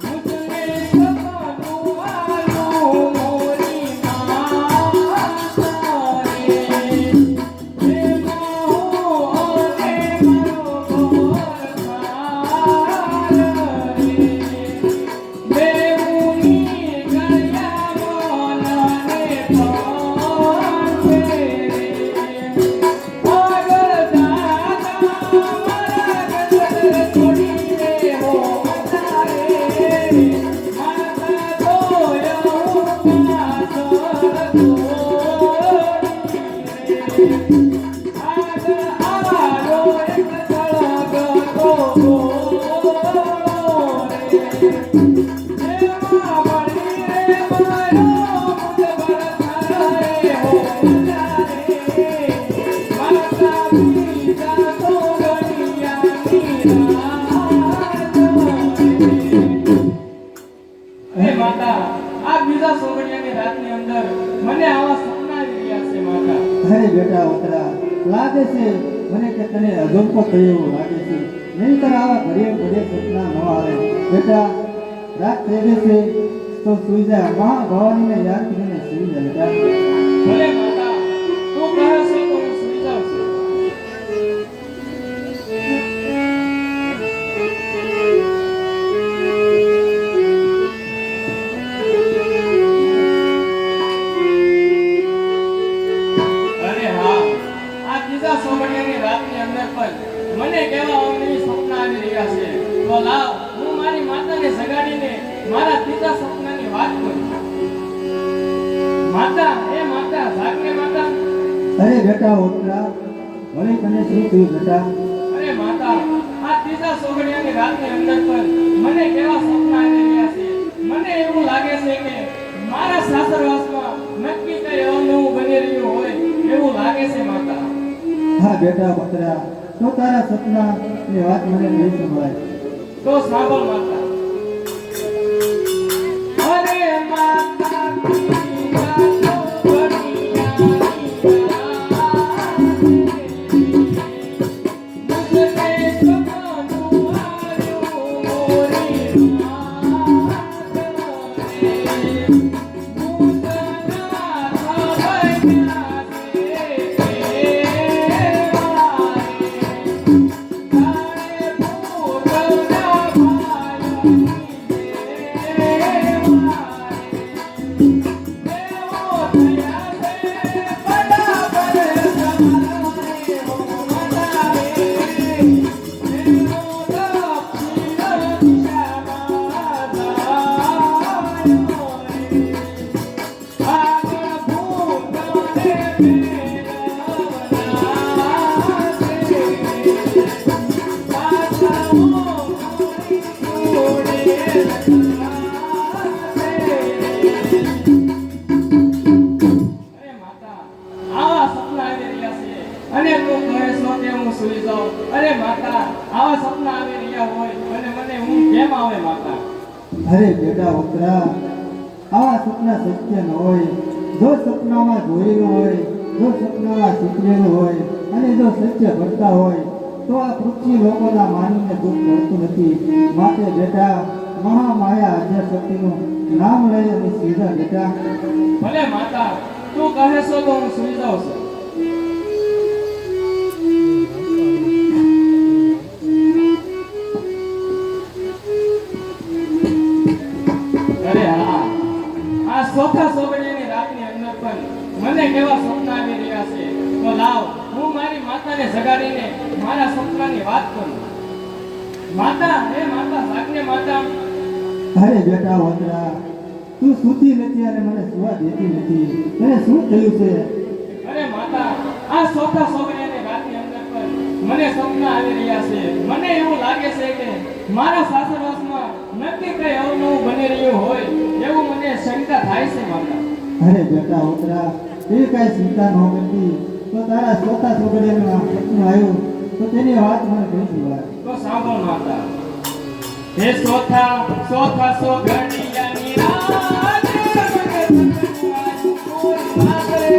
મુજને સપનું આવ્યું મોરી માત રે હે માહો અરે મારો ગોરખાર રે દેવુની ગયા મોલને અરે બેટા ઓતરા લાગે છે મને કે તને અજંપો થયો એવું લાગે છે નહીંતર આવા ઘડીએ ઘડીએ સપના ન આવે બેટા રાત થઈ ગઈ છે તો સુઈ જા મહાભવાનીને યાદ કરીને સુઈ જા બેટા ભલે માતા તું કહે છે તો હું સુઈ જાઉં છું. ત્રીજા સોમવારની રાતની અંદર પણ મને કેવા અવની સ્વપ્ન આવી રહ્યા છે. તો લાવ હું મારી માતાને જગાડીને મારા ત્રીજા સપનાની વાત કરું. માતા, એ માતા, જાગને માતા. અરે બેટા ઓટલા, મને તને શું થયું બેટા? અરે માતા, આ ત્રીજા સોમવારની રાતની અંદર પણ મને કેવા સપના આવી રહ્યા છે. મને એવું લાગે છે કે મારા સાસરવાસમાં નક્કી કઈ અવનવું બની રહ્યું હોય એવું લાગે છે માતા. હા બેટા ઓટલા, તો તારા સપના ની વાત મને નહીં સંભળાય. તો સાંભળ માતા. અરે માતા અને તું કહે છો કે હું સૂઈ જાઉં. અરે માતા, આવા સપના આવી રહ્યા હોય અને મને ઊંઘ કેમ આવે માતા? અરે બેટા ઓટલા, આવા સપના સત્ય ન હોય. જો સપનામાં જોયેલું હોય, જો સપનામાં શીખવેલું હોય અને જો સત્ય ઘટતા હોય તો આ પૃથ્વી લોકોના માનીને દુઃખ મળતું નથી. માટે બેટા મહામાયા આદ્યશક્તિનું નામ લઈ અને સીધા બેટા. ભલે માતા, તું કહે છો તો હું સૂઈ જાઉં છું. અરે હા, આ ચોથા સોમવારની રાતની અંદર પણ મને કેવા સપના આવી રહ્યા છે. તો લાવ હું મારી માતાને જગાડીને મારા સપનાની વાત કરું. માતા, હે માતા, જાગને માતા. અરે બેટા ઓટલા, તું સૂતી નથી અને મને સુવા દેતી નથી. તને શું થયું છે? અરે માતા, આ ચોથા સોમવારની રાતની અંદર પણ મને સપના આવી રહ્યા છે. મને એવું લાગે છે કે મારા સાસરવાસમાં નક્કી કઈ અવનવું બની રહ્યું હોય એવું મને શંકા થાય છે માતા. અરે બેટા ઓટલા, એ કાંઈ ચિંતા ન કરતી. તો તારા ચોથા છોકરીનું સપનું આવ્યું તો તેની વાત મને કહી દીવાય. તો સાંભળ માતા. હે ચોથા સોગડિયાની રાત મને સપનું કોઈ મારે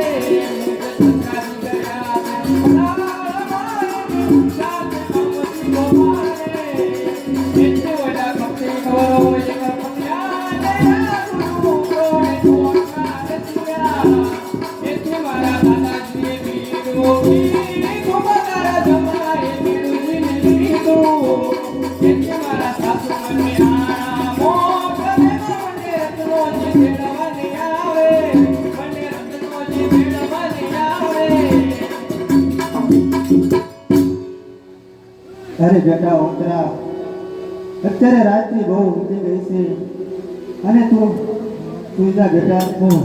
અરે બેટા ઓટલા, અત્યારે રાત્રિ બહુ ઊંઘી ગઈ છે અને તું સુઈ જા બેટા. હું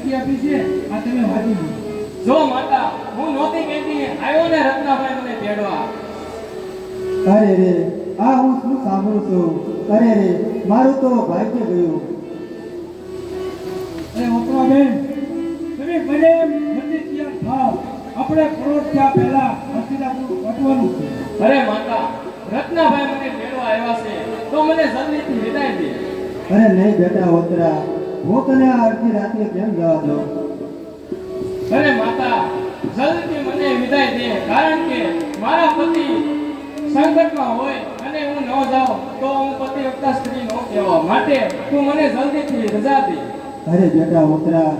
ધમકી આપી છે આ તમે વાંચી લો. જો માતા હું નહોતી કહેતી આવ્યો ને રત્નાભાઈ મને તેડવા. અરે રે આ હું શું સાંભળું છું. અરે રે મારું તો ભાગ્ય ગયું. અરે વકરાબેન તમે ભલે મને ત્યાં થાવ આપણે પરોઢ થયા પહેલા હસ્તિનાપુર પહોંચવાનું છે. અરે માતા રત્નાભાઈ મને તેડવા આવ્યા છે તો મને જલ્દીથી વિદાય દે. અરે નહીં બેટા ઓતરા, હું તને આ અડધી રાત્રે કેમ જવા દઉં. અરે માતા જલ્દીથી મને વિદાય દે કારણ કે મારા પતિ સંકટમાં હોય અને હું ન જાઉં તો હું પતિવ્રતા સ્ત્રી ન કહેવા માટે તું મને જલ્દીથી રજા દે. અરે બેટા ઓતરા,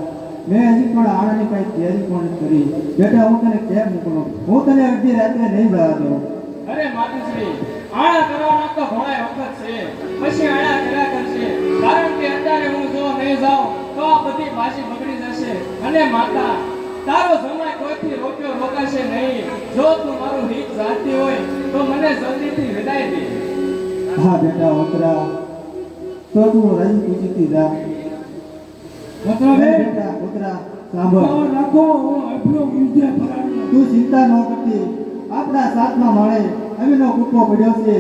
મેં હજી પણ આણાની કઈ તૈયારી પણ નથી કરી. બેટા હું તને કેમ મોકલું, હું તને અડધી રાત્રે નહીં જવા દઉં. અરે માતુશ્રી આણા કરવાના તો ઘણા વખત છે પછી આણા કર્યા કરશે કારણ કે અત્યારે હું જો નહીં જાઉં તો આ બધી ભાષી બગડી જશે. અને માતા તારો સમય કોઈથી રોક્યો રોકાશે નહીં. જો તું મારું હિત ચાહતી હોય તો મને જલ્દીથી વિદાય દે. હા બેટા ઓતરા, તો તું રાજી ખુશીથી જા. વકરાબેન બેટા ઓતરા સાંભળ, તો રાખો હું આપણો વિજય ફરાવ્યો. તું ચિંતા ન કરતી. આપણા સાથમાં મળે અમીનો કૂકો પડ્યો છે,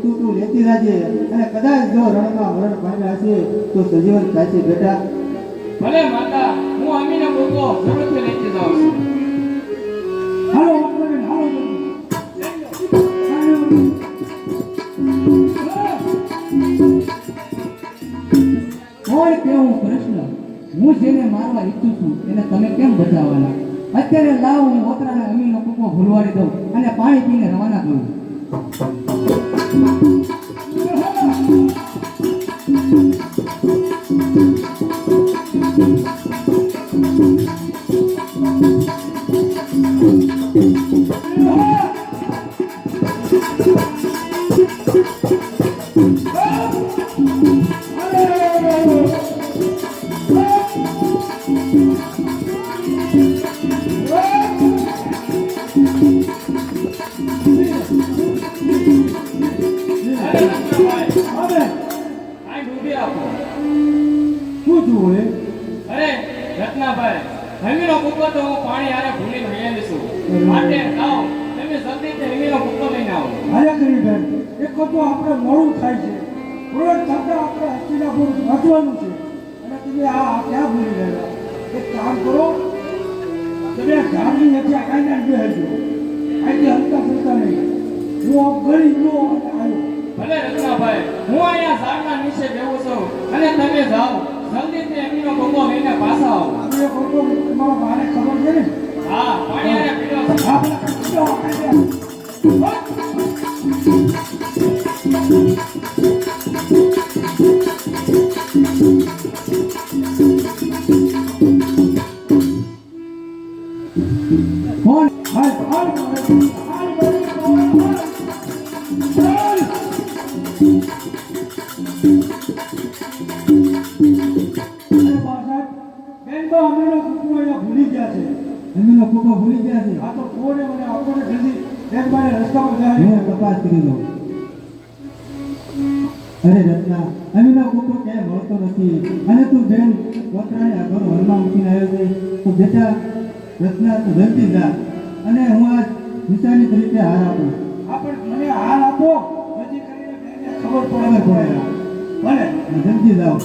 તું લેતી રાજે. અને કદાચ જો રણમાં મરણ પામ્યા હશે તો સજીવન થાય છે બેટા. ભલે માતા હું અમીને બોકો જરૂરથી લેતી જાઉં છું. હાલો વકરાબેન હાલો જલ્દી. કોઈ કેવું પ્રશ્ન હું જેને મારવા ઈચ્છું છું એને તમે કેમ બચાવવાના? અત્યારે લાવ હું ઓતરાને અમીનો કૂકો ભૂલવાડી દઉં અને પાણી પીને રવાના કરું. અરે રત્નાભાઈ હવે આ ડૂબી આપો. શું જુઓ એ? અરે રત્નાભાઈ અમીનો કૂકો તો હું પાણી હારે ભૂલીને વહી છું માટે આવો તમે જલ્દીથી અમીનો કૂકો લઈને આવો. અરે ગરીબેન એક તો આપણે મોડું થાય છે. રોજ છતાં આપણે હસ્તિનાપુર પહોંચવાનું છે અને તમે આ ક્યાં ભૂલી ગયા? એક કામ કરો, તમે આ ઝાડની નીચે આવીને બેસજો. અહીંથી હલતા ફરતા નહીં. હું ગરીબ નો આવ્યો. ભલે રત્નાભાઈ હું અહીંયા ઝાડના નીચે બેહું છું અને તમે જાઓ જલ્દીથી અમીનો કૂકો લઈને પાછા આવો. આપણે ખોટો તમારા બાને ખબર છે ને? હા પાણી હારે પીડો છે. આપણે કશો કોણ? હાલ હાલ હાલ બેન તો અમીનો કૂકો અહીંયા ભૂલી ગયા છે. અમીનો કૂકો ભૂલી ગયા છે. આ તો કોને મને આપણને જલ્દી એક બારે રસ્તા પર જાય. હું તપાસ કરી દઉં. અરે રત્ના, અમીનો કૂકો ક્યાંય મળતો નથી. અને તું બેન પોતરાને આગળ હલમાં મૂકીને આવ્યો છે તો બેટા રત્ના તું જલ્દી જા અને હું આ નિશાની તરીકે હાર આપું. આપણે મને હાલ આપો જેથી કરીને બેનને ખબર ખબર પડે. પડે. ભલે જલ્દી જાઓ.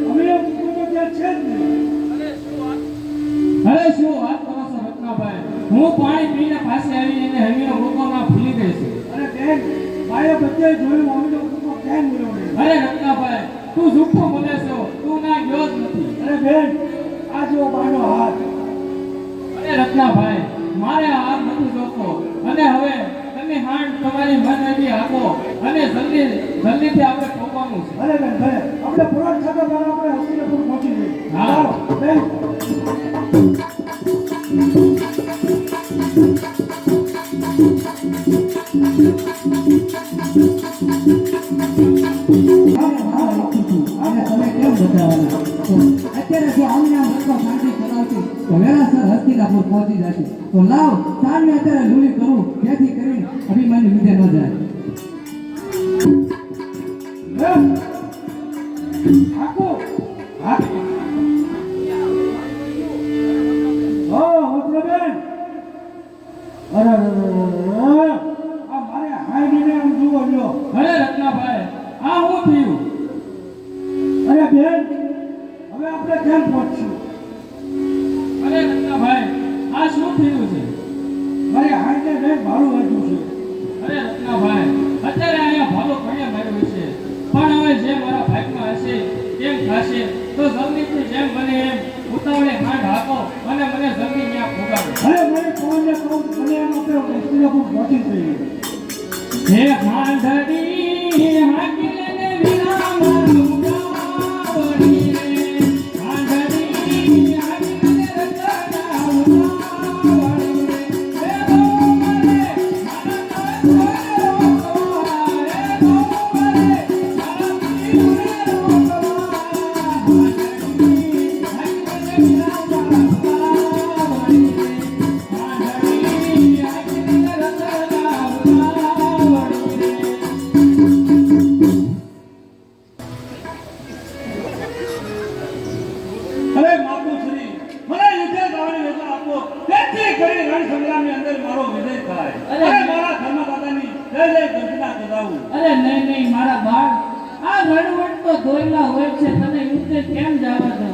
અમીનો કૂકો તો ત્યાં છે જ નહીં. અરે શું વાત કરો છો રત્નાભાઈ હું પાણી પીને પાછી આવી અને અમીનો કૂકો માં ભૂલી ગઈ છું. અને બેન મારે બધે જોયું અમીનો કૂકો ક્યાંય મળ્યો નહીં. અરે રત્નાભાઈ તું જુઠ્ઠું બોલે છો તું ના ગયો જ નથી. અરે બેન આ જો બાનો હાથ. અરે રત્નાભાઈ મારે હાથ નથી જોતો અને હવે તમે હાંડ તમારી મનથી આપો અને જલ્દીથી આપણે પહોંચવાનું છે. ભલે બેન ભલે આપણે પુરાણ ખાતા દ્વારા આપણે હસ્તિનાપુર પહોંચી જઈએ. હા. ચાલો બેન. Thank you. પહોંચી જશે. તો લાવ ચાલને અત્યારે લૂલી કરું, જેથી કરીને અભિમાની લીધે ન જાય. આખો વસ્ત્રબેન, અરે આ મારે હાઈડીને હું જુઓ લ્યો. અરે રત્નાભાઈ, આ હું થયું? અરે બેન, હવે આપણે કેમ પહોંચશું? અરે રત્નાભાઈ, આ શું થયું છે? મારે હાઈડને બેન ભાડું વાંચ્યું છે. અરે રત્નાભાઈ, અત્યારે અહીંયા ભાલો ઘણે માર્યો છે, પણ હવે જે મારા ભાગમાં હશે તેમ થશે. તો જલ્દીથી જેમ બને એમ ઉતાવળે માંડ હાકો અને મને જલ્દી ત્યાં ભોગાડો. અરે મારે કોઈને કહું મને એમ આપણે વસ્ત્રપુર પહોંચી જઈએ. હે હાંધડી હાકીને વિરામ ઉડાવણી રે, હાંધડી હાકીને રચના ઉડાવણી રે. હે બહુ મને મારા કોઈ રોકવા, હે બહુ મને મારા કોઈ રોકવા. હાંધડી હાકીને વિરામ ઉડાવણી રે, હાંધડી હાકીને રચના ઉડાવણી રે. અરે માતુશ્રી, મને યુદ્ધે જવાની રજા આપો, જેથી કરી રણ સંગ્રામની અંદર મારો વિજય થાય. અરે અરે મારા ધર્મદાતાની જય જય ગર્જના કરાવું. અરે નહીં નહીં મારા બાળ, આ રણવટ તો દોયલા હોય છે, તને યુદ્ધે કેમ જવા દો?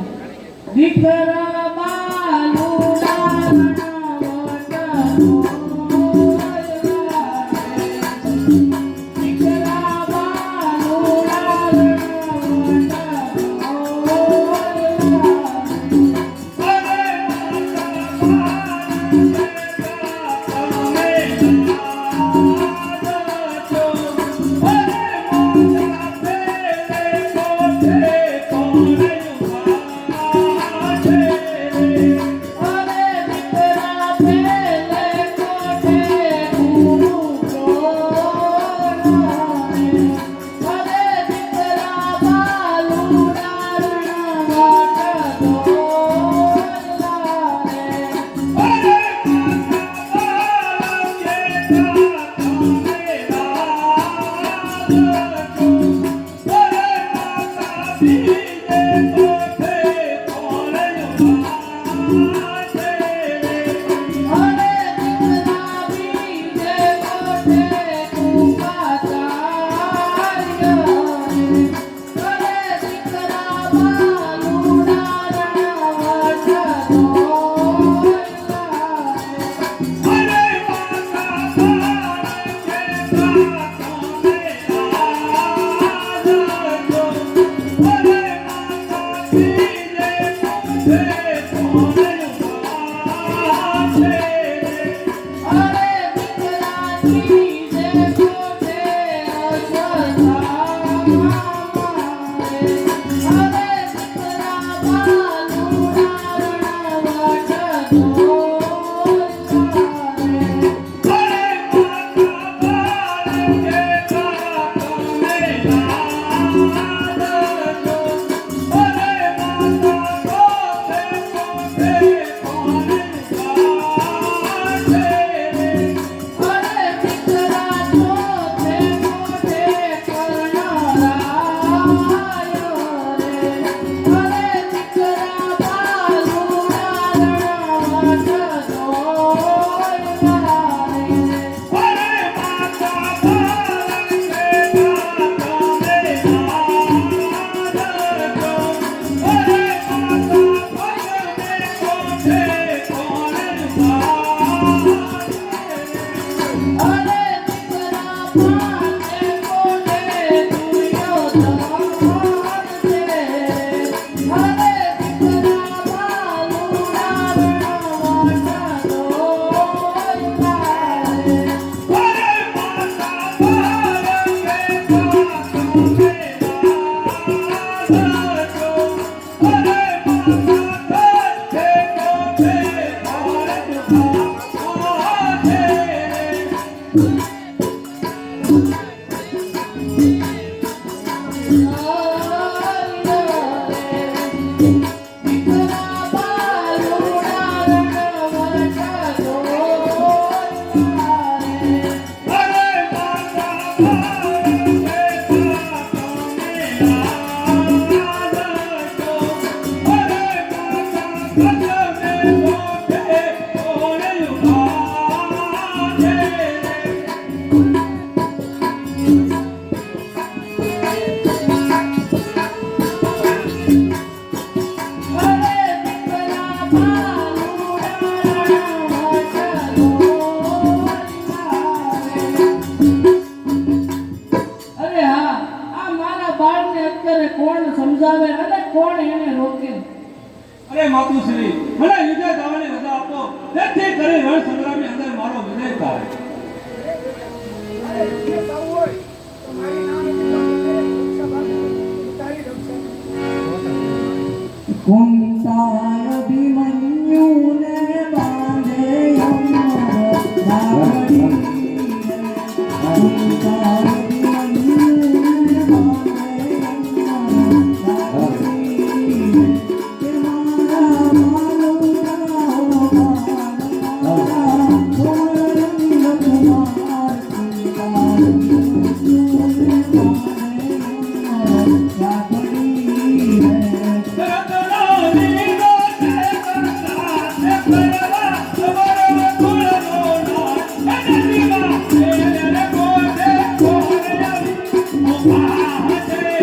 દીકરા બાલુલા રણવટ દોયલા રે. દીકરા બાલુલા રણવટ દોયલા રે. સમજાવે અને કોણ એને રોકે? અરે માતુશ્રી, મને યુદ્ધે જવાની રજા આપો, જેથી કરી રણ સંગ્રામની અંદર મારો વિજય થાય. કુંતાય અભિમન્યુને બાંધે અમર રાવણી. કુંતાય અભિમન્યુને બાંધે અમર રાવણી. કે મારા માનવતાઓ મારા ગોરંગ કુમાર સીતાને બાંધે અમર રાવણી. ઉભા છે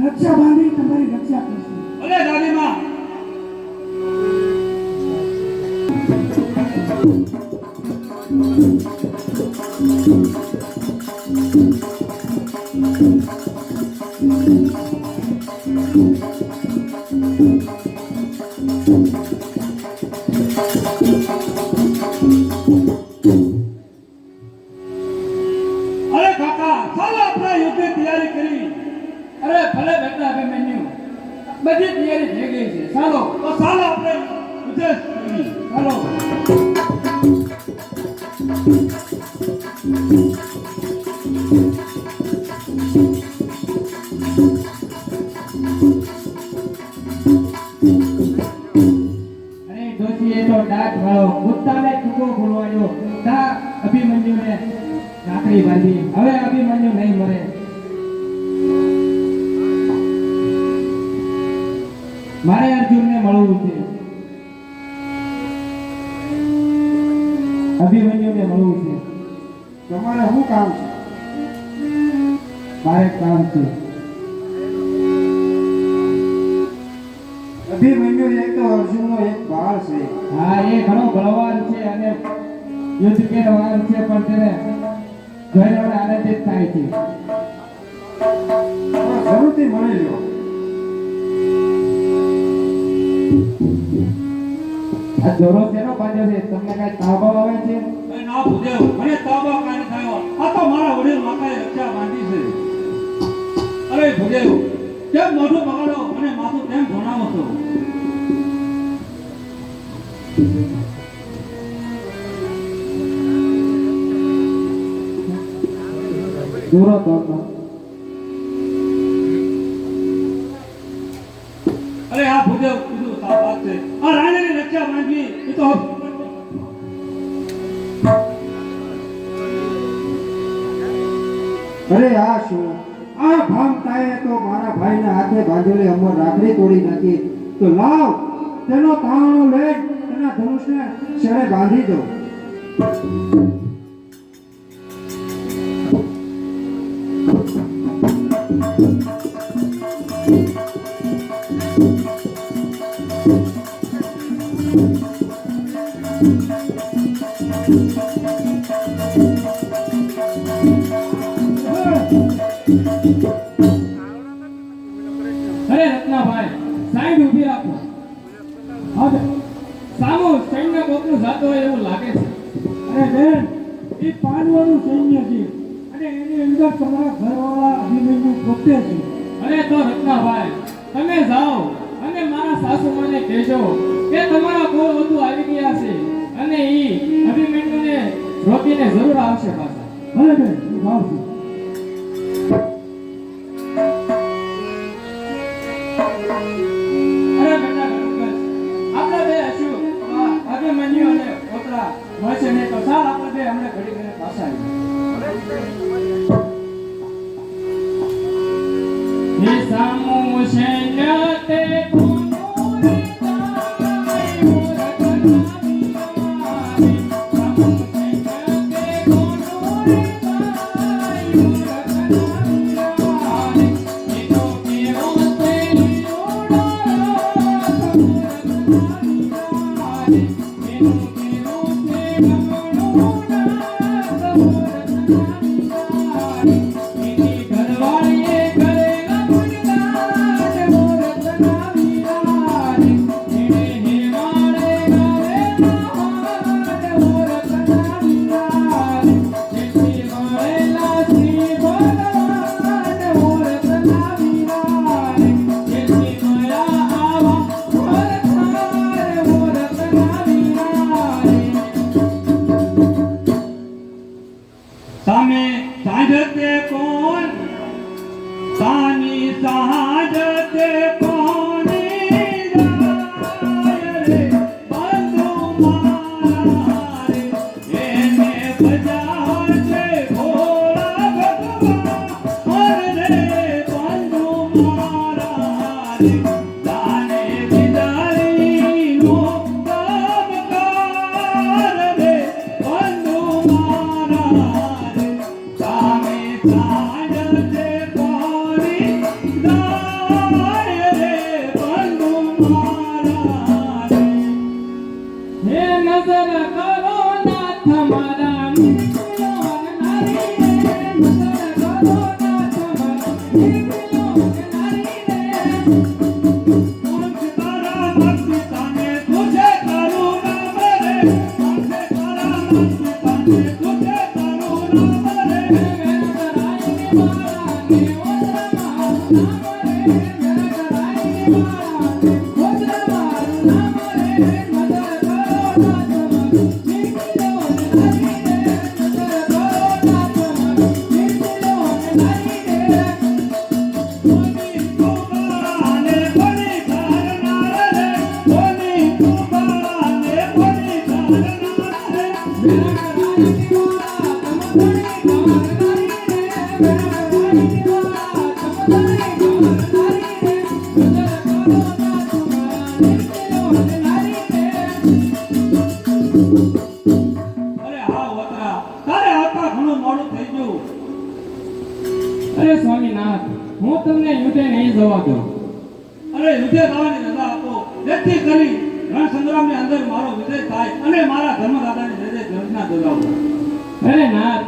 રક્ષા બાંધી તમારી રક્ષા કરશે. ભલે દાદીમાં. અરે કાકા ચાલો આપણે યુદ્ધની તૈયારી કરી. અરે ભલે બેટા અભિમન્યુ, બધી તૈયારી થઈ ગઈ છે. ચાલો તો ચાલો આપણે યુદ્ધ કરીએ. ચાલો. અરે ડોશી, એ તો ડાક વાળો મુદ્દાને ટૂંકો ખોલવાયો. તા અભિમન્યુને રાખડી બાંધી. હવે અભિમન્યુ નહીં મરે. મારે અર્જુનને મળવું છે. અભિમન્યુને મળવું છે. તમારે શું કામ છે? મારે કામ છે. અભિમન્યુ એક તો અર્જુનનો એક બાળ છે. હા, એ ઘણો બળવાન છે અને યુદ્ધ કેરવાન છે, પણ તેને જોઈને મને આનંદિત થાય છે. પણ જરૂરથી મળી લો. આ દોરો શેનો બાંધ્યો છે? તમને કઈ તાબો આવે છે? એ ના ભૂદેવ, મને તાબા કાંઈ થયો. આ તો મારા વડીલ માતાએ રક્ષા બાંધી છે. અરે ભૂદેવ, કેમ મોઢું બગાડો અને માથું કેમ ભણાવો છો? દોરો દોરનો. અરે આ ભૂદેવ કીધું સાફ વાત છે. આ રાણીની રક્ષા બાંધવી એ તો અરે આ શું? આ ભામતાએ તો મારા ભાઈના હાથે બાંધેલી અમર રાખડી તોડી નાખી. તો લાવ તેનો તાણો લઈ તેના ધનુષને છેડે બાંધી દો. અરે રત્નાભાઈ, સાઈડ ઊભી રાખો. હવે સામો સૈન્ય કોકનું જાતો હોય એવું લાગે છે. અરે બેન, એ પાંડવોનું સૈન્ય છે અને એની અંદર તમારા ઘરવાળા અભિમન્યુ પોતે છે. અરે તો રત્નાભાઈ, તમે જાઓ અને મારા સાસુમાને કહેજો કે તમારા કોલ વધુ આવી ગયા છે અને ઈ અભિમન્યુને રોકીને જરૂર આવશે પાછા. ભલે બેન, હું જાઉં છું. અરે બેટા ગણપત, આપણે બે હશું અભિમન્યુ અને પોતરા મળશે નહીં તો ચાલ આપણે બે હમણાં ઘડી ઘડી પાછા આવીએ. હે સામુ સૈન્ય તે કોનું રે તાઈ મોર કનાવી મારી. સામુ સૈન્ય તે કોનું રે તાઈ મોર કનાવી મારી. એ તો કેવો તે લીલોડો મોર કનાવી મારી. એનું કેવું તે ગમણું ના મોર કનાવી મારી. એની ઘરવાળીએ કરેલા ગુણગાન મોર કનાવી મારી. એણે હેવાળે ગાવેલા હાડ મોર કનાવી મારી. જેથી મળેલા શ્રી ભગવાન મોર કનાવી મારી. જેથી મળ્યા આવા મોરખાર મોર કનાવી મારી. સામે સાંજતે કોણ, સાની સાંજતે કોની જાય રે બંધુ મારા રે. એને બજાવશે ભોળા ભગવાન રે બંધુ મારા રે. જાને બિદારીનો કામકાર રે બંધુ મારા રે. સામે સાંજતે કોની જાય કોણ છે તારા માત પિતાને તુજે તારું નામ રે કોણ છે તારા માત પિતાને તુજે તારું નામ રે કોની તુબાને કોની તારનાર રે કોની તુબાને કોની તારનાર રે અરે હા વતરા તારે આવતા ઘણું મોડું થઈ ગયું અરે સ્વામીનાથ, હું તમને યુદ્ધે નહીં જવા દઉં. અરે યુદ્ધે જવાની રજા આપો જેથી કરી રણ સંગ્રામની અંદર મારો વિજય થાય અને મારા ધર્મદાતાની જય જય ઘોષણા બોલાવો અરે નાથ,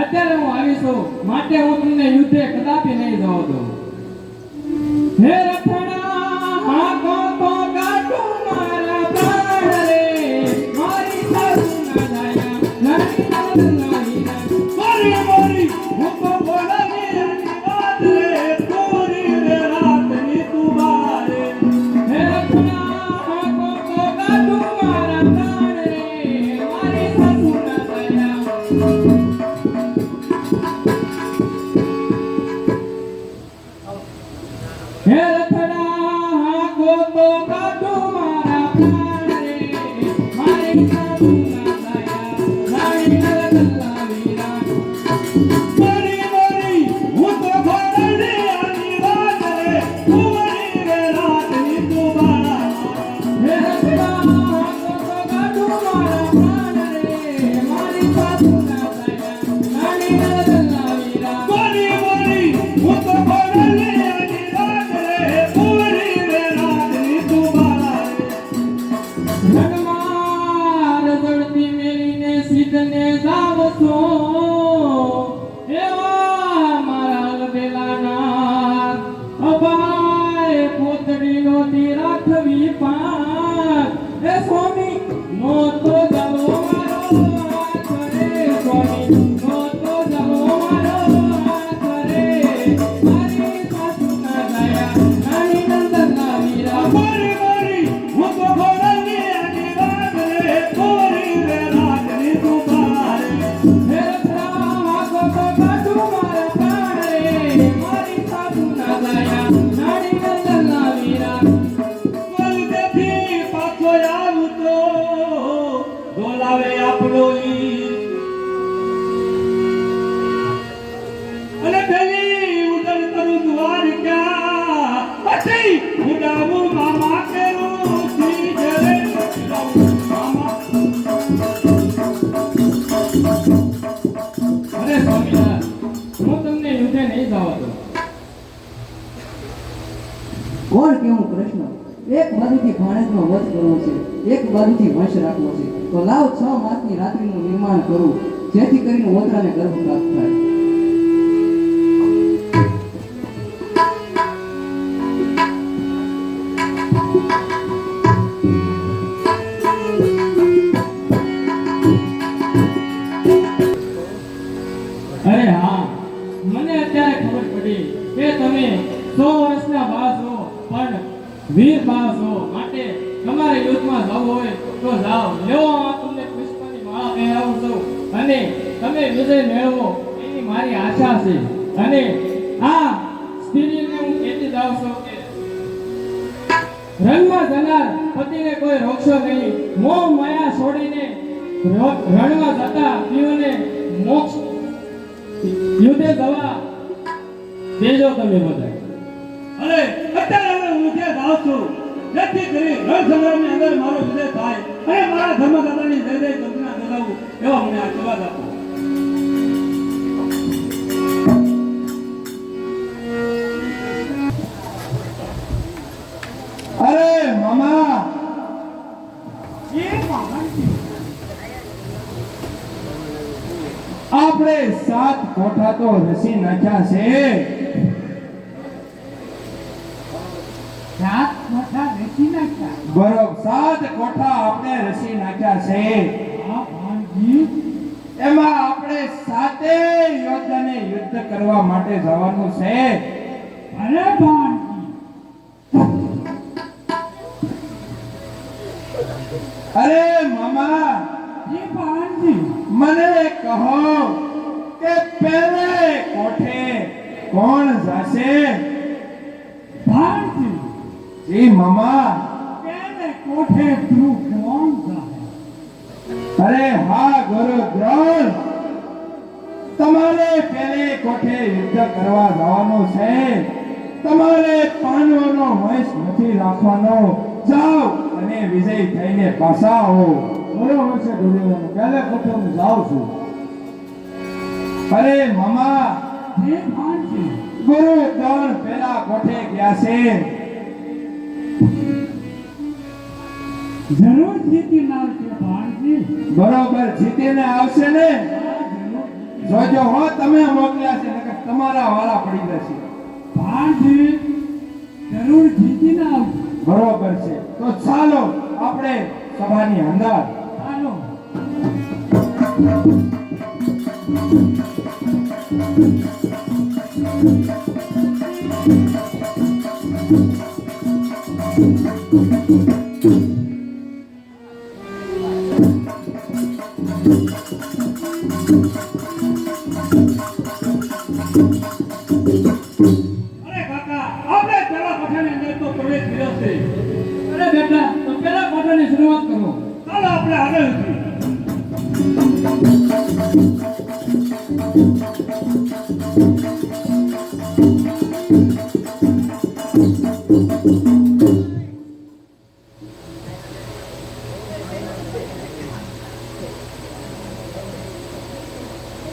અત્યારે હું આવી છું, માટે હું તમને યુદ્ધે કદાપી નહીં જવા દઉં. હે રખડા હાકો તો કાઢું મારા પ્રાણ રે, મારી સાસુ ના જાયા નાની નાની મારી મારી હું તો બોલાવી આની વાત રે પૂરી રે રાતની તું બારે હે રખડા હાકો તો કાઢું મારા પ્રાણ રે, મારી સાસુ ના જાયા. હે રખડા હાકો તો કાઢું મારા પ્રાણ રે, મારી સાસુ ના જાયા નાની નાની મારી મારી હું તો બોલાવી આની વાત રે પૂરી રે રાતની તું બારે હે રખડા હાકો તો કાઢું મારા પ્રાણ રે, મારી સાસુ ના જાયા નાની નાની મારી મારી હું તો બોલાવી આની વાત રે પૂરી રે રાતની તું બારે રંગમાં રઝળતી મેલીને સીધને જાવ છો, એવા મારા લબેલાના અભાય પોતડીનો દી રાખવી પાર. એ સ્વામી નો તો જવો મારો હાથ રે, સ્વામી નો તો જવો મારો હાથ રે, મારી સાસુ ના જાયા નાની નંદના વીરા. મારી મારી હું તો બોલાવી આની વાત રે પૂરી રે રાતની તું બારે હે રખડા હાકો તો કાઢું મારા પ્રાણ રે, મારી સાસુ ના જાયા નાની નંદના વીરા. વલદેથી પાછો આવું તો બોલાવે આપણો ઈ અને પેલી ઉદળ કરું દ્વારકા પછી ઉડાવું મામા કેવું સી જરે મામા અરે સ્વામીનાથ, હું તમને યુદ્ધે નહીં જવા દઉં. કોણ કેવું કૃષ્ણ? એક બાજુથી ભાણેજનો વધ કરવો છે, એક બાજુથી વંશ રાખવો છે, તો લાવ 6 માસની રાત્રિનું નિર્માણ કરું, જેથી કરીને ઓતરાને ગર્ભ પ્રાપ્ત થાય. અરે હા, મને અત્યારે ખબર પડી કે તમે 100 વર્ષના બા છો, પણ વીર બા છો, માટે તમારે યુદ્ધમાં જવું હોય તો જાઓ. લ્યો, આ તમને પુષ્પની માળા પહેરાવું છું અને તમે વિજય મેળવો એની મારી આશા છે. અને આ સ્ત્રીને હું કહેતી જાઉં છું કે રણમાં જનાર પતિને કોઈ રોકશો નહીં. મોહ માયા છોડીને રણમાં જતા પીઓને મોક્ષ યુદ્ધે જવા દેજો તમે બધા. અરે અત્યારે હવે હું ત્યાં જાઉં છું જેથી કરી રણ સંગ્રામની અંદર મારો વિજય થાય અને મારા ધર્મદાતાની જય જય ઘોષણા બોલાવું એવા મને આશીર્વાદ આપો. અરે મામા, આપણે 7 કોઠા તો રસી નાખ્યા છે, સાત મોટા વેચી નાખ્યા બરોબર 7 કોઠા આપણે રસી નાખ્યા છે હા ભાણજી એમાં આપણે 7 યોદ્ધાને યુદ્ધ કરવા માટે જવાનું છે અરે ભાણજી અરે મામા જી ભાણજી મને કહો કે પહેલે કોઠે કોણ જશે ભાણજી જી મામા પેલે કોઠે તું કોણ જાય અરે હા ગુરુ દ્રોણ તમારે પહેલે કોઠે યુદ્ધ કરવા જવાનું છે તમારે પાંડવોનો વંશ નથી રાખવાનો જાઓ અને વિજય થઈને પાછા આવો બરોબર છે દુર્યોધન પહેલે કોઠે હું જાઉં છું અરે મામા જી ભાણજી ગુરુ દ્રોણ પહેલા કોઠે ગયા છે જરૂર જીતી લાવશે ભાણજી બરોબર જીતીને આવશે ને જોજો હો તમે મોકલ્યા છે નકર તમારા વાળા પડી જશે ભાણજી જરૂર જીતીને આવશે બરોબર છે તો ચાલો આપણે સભાની અંદર ચાલો અરે કાકા આપણે પેલા કોઠાની અંદર તો પ્રવેશ કર્યો છે અરે બેટા તો પેલા કોઠાની શરૂઆત કરો ચાલો આપણે આગળ વધીએ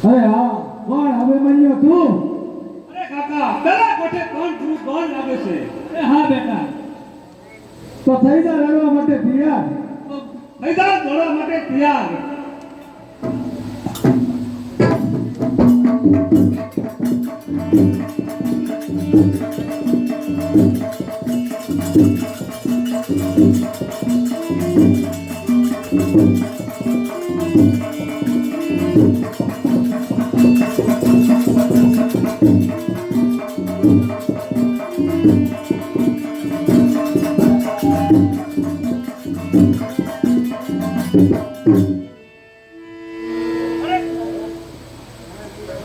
અરે હા કોણ અભિમન્યુ તું અરે કાકા પેલા કોઠે કોણ છું કોણ લાગે છે એ હા બેટા તો થઈ જા લડવા માટે તૈયાર મેદાન દોડવા માટે તૈયાર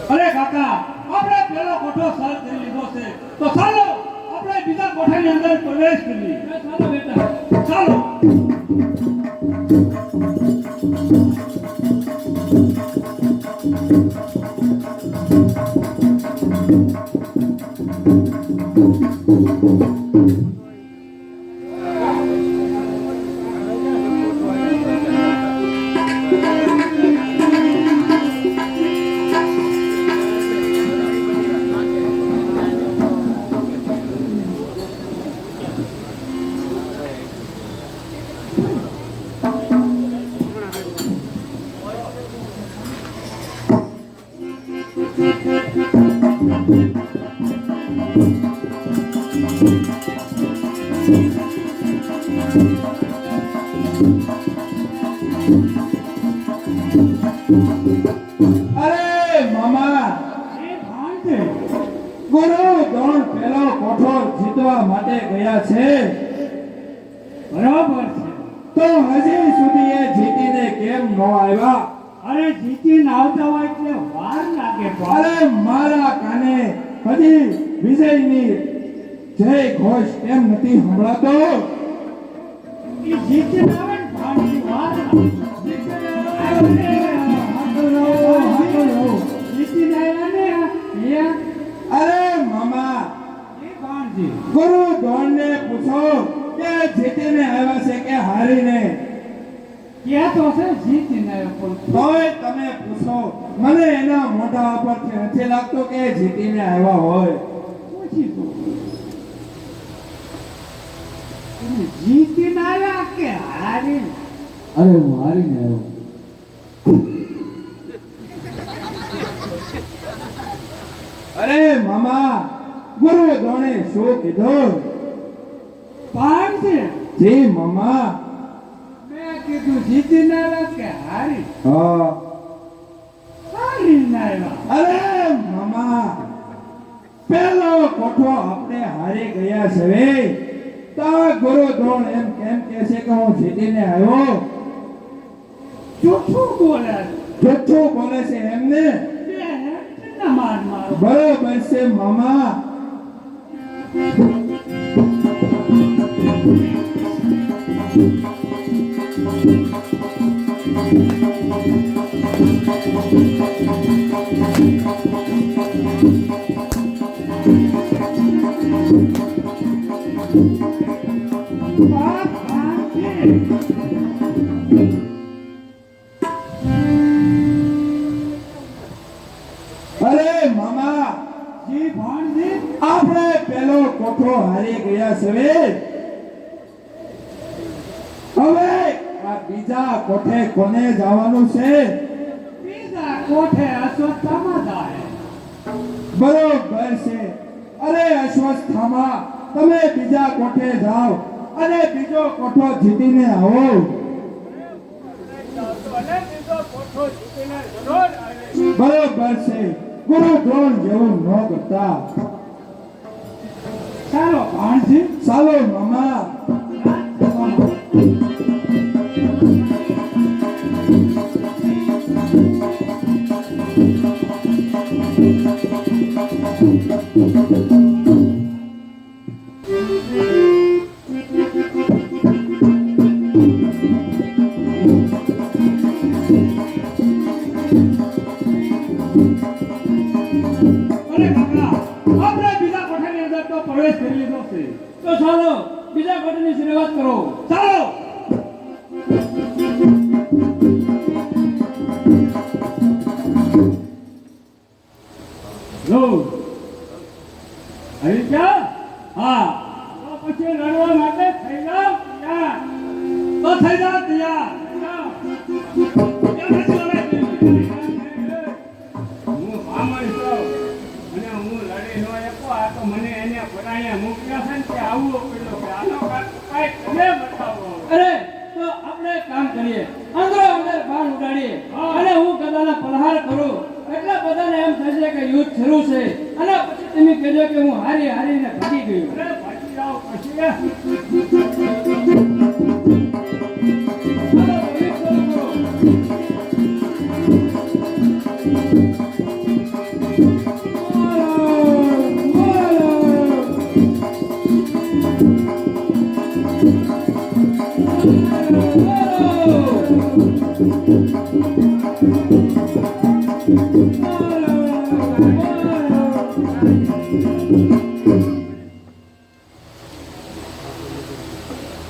અરે કાકા આપણે પેલો કોઠો સર કરી લીધો છે તો ચાલો આપણે બીજા કોઠાની અંદર પ્રવેશ કરીએ ચાલો બેટા ચાલો અરે મામા ગુરુ દ્રોણ પહેલો કોઠો જીતવા માટે ગયા છે બરાબર છે તો હજી સુધી એ જીતીને કેમ ન આવ્યા અરે જીતીને આવતા હોય એટલે વાર લાગે અરે મારા કાને હજી વિજયની જય ઘોષ કેમ નથી સંભળાતો એ જીતીને આવે ને ભાણજી વાર લાગે જીતીને આવ્યા ને અરે મામા એ ભાણજી ગુરુ દ્રોણને પૂછો કે જીતીને આવ્યા છે કે હારીને ક્યાં તો છે જીતીને આવ્યો પણ તોય તમે પૂછો મને એના મોઢા ઉપરથી નથી લાગતો કે જીતીને આવ્યા હોય પૂછી તો તમે જીતીને આવ્યા કે હારીને અરે હું હારીને આવ્યો અરે મામા ગુરુ દ્રોણે શું કીધું ભાણજી જી મામા. મેં કીધું જીતીને આવ્યા કે હારી હા. હારીને આવ્યા અરે મામા, પેલો કોઠો આપણે હારી ગયા છે વે. તા ગુરુ દ્રોણ એમ કેમ કહે છે કે હું જીતીને આવ્યો? જૂઠું બોલે જુઠ્ઠું બોલે છે એમને. બે હેઠના માર મારો બરોબર છે મામા. અરે મામા, જી ભાણજી આપણે પેલો કોઠો હારી ગયા છે વે. હવે આ બીજા કોઠે કોને જવાનું છે? બીજા કોઠે અશ્વત્થામાં જાય બરોબર છે. અરે અશ્વત્થામા, તમે બીજા કોઠે જાઓ અને બીજો કોઠો જીતીને આવો. બરોબર છે. ગુરુ દ્રોણ જેવું ન કરતા. ચાલો ભાણજી ચાલો મામા. અરે કાકા, આપણે બીજા કોઠાની અંદર તો પ્રવેશ કરી લીધો છે. તો ચાલો બીજા કોઠાની શરૂઆત કરો. ચાલો. લો આવી ગયા હા, તો પછી લડવા માટે થઈ જાઓ તૈયાર. તો થઈ જાઓ તૈયાર. ત્યાં નથી લડાઈ. હું મામણ છું અને હું લડી નો એકો આ તો મને એને પરાણે મૂક્યા છે ને કે આવું પેલો કે આનો કાંઈ તમે બતાવો. અરે તો આપણે એક કામ કરીએ, અંદરો અંદર બાણ ઉડાડીએ અને હું ગદાના પ્રહાર કરું એટલે બધાને એમ થશે કે યુદ્ધ શરૂ છે અને પછી તમે કહેજો કે હું હારી હારીને ભાગી ગયો. અરે ભાગી જાઓ પછી ચાલો, યુદ્ધ શરૂ કરો.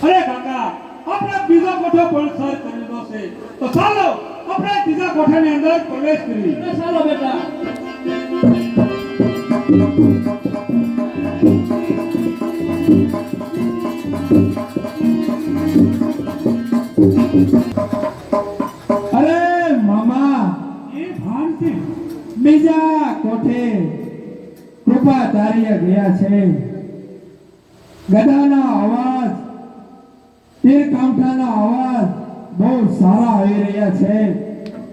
અરે કાકા, આપણે બીજો કોઠો પણ સર કરી લીધો છે. તો ચાલો આપણે ત્રીજા કોઠાની અંદર પ્રવેશ કરીએ. ચાલો બેટા. અરે મામા, એ ભાનથી બીજા કોઠે કૃપાચાર્ય ગયા છે. ગદાના અવાજ, તીરકાંઠાના અવાજ બહુ સારા આવી રહ્યા છે.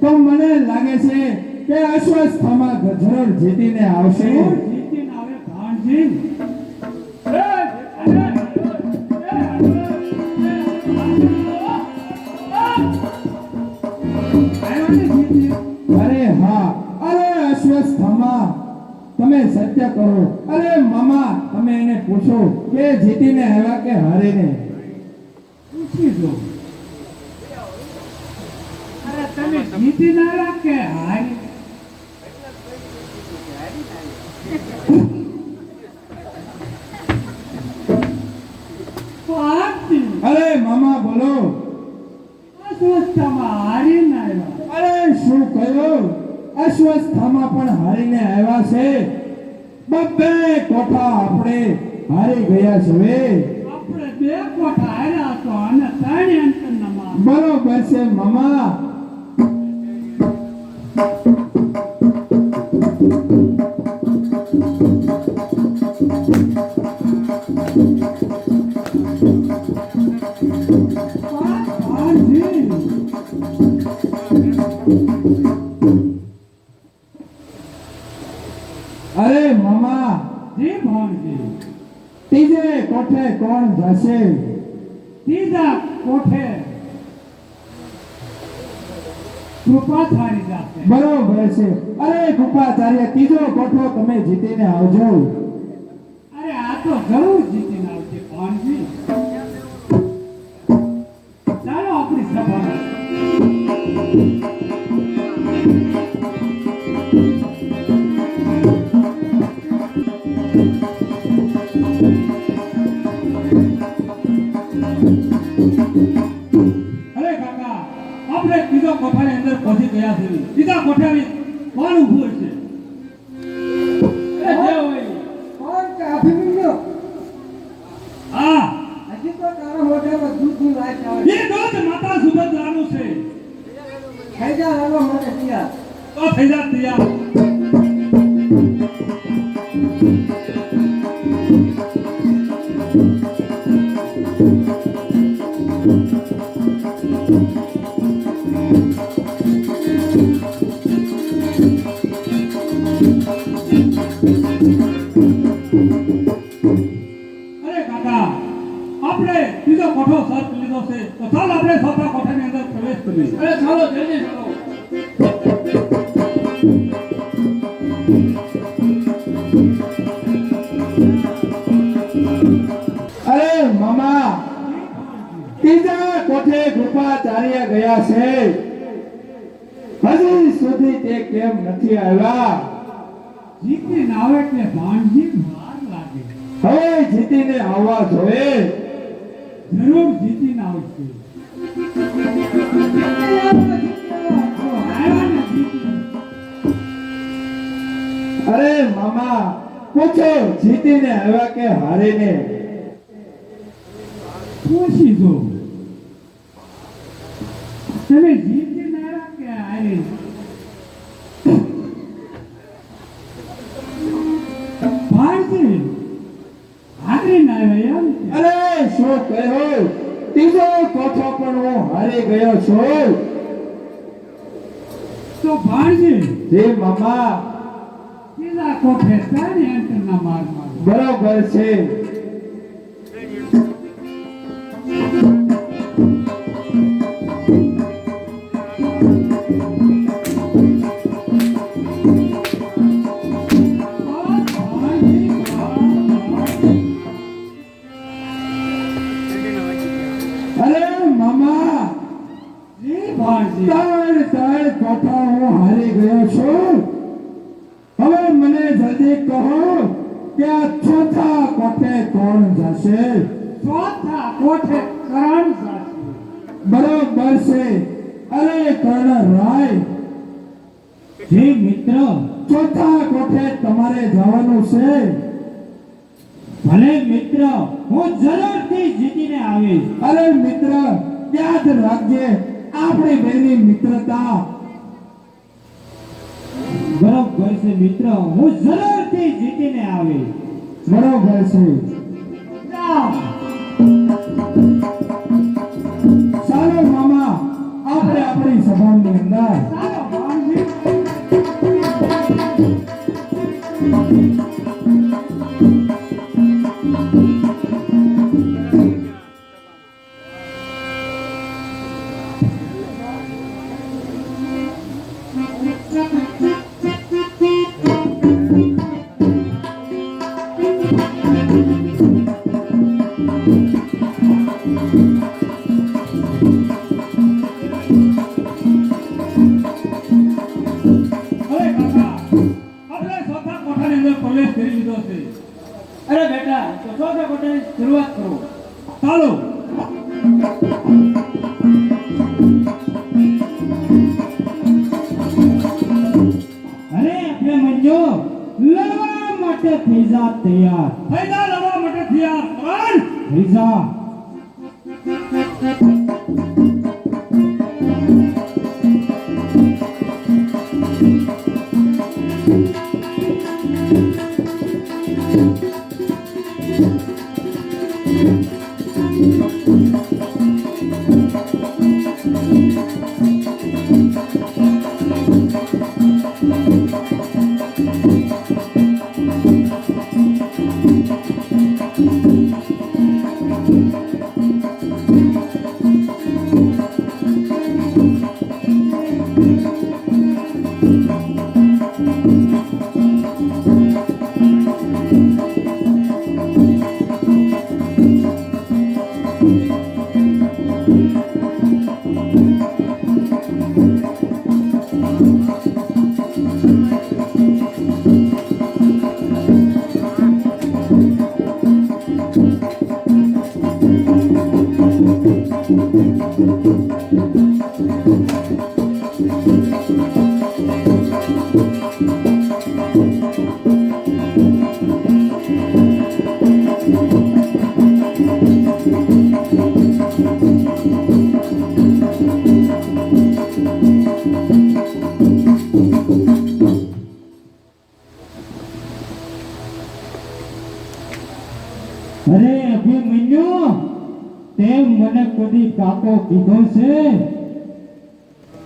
તો મને લાગે છે કે અશ્વત્થામા જરૂર જીતીને આવશે. જીતીને આવે ભાણજી. અરે હા, અરે અશ્વત્થામા, તમે સત્ય કહો. અરે મામા, તમે એને પૂછો કે જીતીને આવ્યા કે હારીને. પૂછી દો. અરે તમે જીતીને આવ્યા કે હારી? પાર્ટી અરે મામા બોલો. અસ્વસ્થામાં હારીને આવ્યા. અરે શું કહ્યું? અશ્વત્થામા પણ હારીને આવ્યા છે. બબ્બે કોઠા આપણે હારી ગયા છે વે. આપણે બે કોઠા હાર્યા છો અને ત્રણ અંતરના બરોબર છે મામા. કોણ જશે? ત્રીજા કોઠે કૃપા થારી જાશે. બરોબર છે. અરે કૃપાચાર્ય, ત્રીજો કોઠો તમે જીતીને આવજો. અરે આ તો જરૂર જીતીને આવશે ભાણજી. ચાલો આપણી સભામાં. અરે કાકા, આપણે ત્રીજો કોઠાની અંદર પહોંચી ગયા છે. ત્રીજા કોઠાની કોણ ઊભું છે? અરે જે હોય. કોણ કે અભિમન્યુ? હા, હજી તો તારા મોઢામાં દૂધની વાત આવે. એ દૂધ માતા સુભદ્રાનું છે. થઈ જા હાલો મને તૈયાર. તો થઈ જા તૈયાર. અરે કાકા, આપણે ત્રીજો કોઠો સર્ચ લીધો છે, તો ચાલ આપણે ચોથા કોઠાની અંદર પ્રવેશ કરીએ. અરે ચાલો જલ્દી ચાલો. અરે મામા, ત્રીજા કોઠે કૃપાચાર્ય ગયા છે. હજી સુધી તે કેમ નથી આવ્યા? જીતીને આવે એટલે ભાણજી વાર લાગે. હવે જીતીને આવવા જોઈએ. જરૂર જીતીને આવશે. આવ્યા ને જીતીને. અરે મામા, પૂછો જીતીને આવ્યા કે હારીને? પૂછી જો. તમે જીતીને આવ્યા કે હારીને? ભાણજી હારીને આવ્યા એમ કે? અરે શું કહ્યું? ત્રીજો કોઠો પણ હું હારી ગયો છું. તો ભાણજી જી મામા, ત્રીજા કોઠે ત્રણ એન્ટરના માર મારો. બરોબર છે. અરે મામા, ત્રણ કોઠો હું હારી ગયો છું. હવે મને જલ્દી કહો કે આ ચોથા કોઠે કોણ જશે? ચોથા કોઠે કરણ જાશે. બરોબર છે. અરે કર્ણરાય, જી મિત્ર, ચોથા કોઠે તમારે જવાનું છે. ભલે મિત્ર, હું જરૂરથી જીતીને આવીશ. અરે મિત્ર, યાદ રાખજે આપણી બેની મિત્રતા. બરોબર છે મિત્ર, હું જરૂરથી જીતીને આવીશ. બરોબર છે. ચાલો મામા, આપણે આપણી સભાની અંદર. ચાલો ભાણજી. અરે કાકા, આપણે ચોથા કોઠાની અંદર પ્રવેશ કરી લીધો છે. અરે બેટા, તો ચોથા કોઠાની શરૂઆત કરો. ચાલો. અરે આપણે મંજો લડવા માટે થઈ જા તૈયાર. થઈ જા લડવા માટે તૈયાર. કરણ, થઈ જા. અરે અભિમન્યુ, તેમ મને કદી કાકો કીધો છે?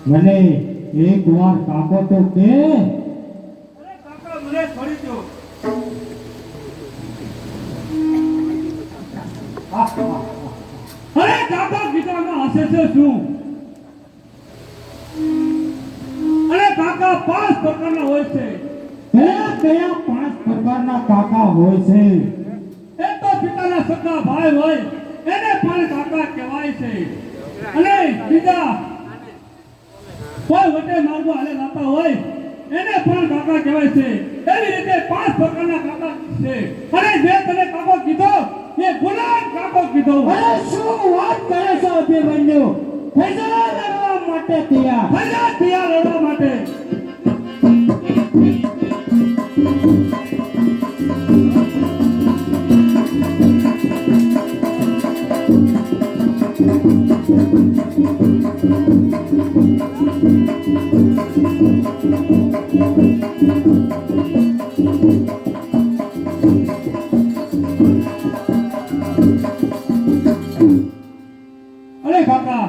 મને એક વાર કાકો તો કે. અરે કાકા મને છોડી દો. અરે કાકા ગીતામાં હસે છે શું? અરે કાકા 5 પ્રકારના હોય છે. કયા 5 પ્રકારના કાકા હોય છે? એક તો પિતાના સગા ભાઈ હોય એને પણ કાકા કહેવાય છે. અને બીજા કોઈ વટે માર્ગો હાલે લાતા હોય એને પણ કાકા કહેવાય છે. એવી રીતે 5 પ્રકારના કાકા છે. અને જે તને કાકો કીધો એ ગુલામ કાકો કીધો. અરે શું વાત કરે છો અભિમન્યુ? ફૈસલા લડવા માટે તૈયાર. ભજા તૈયાર લડવા માટે. અરે કાકા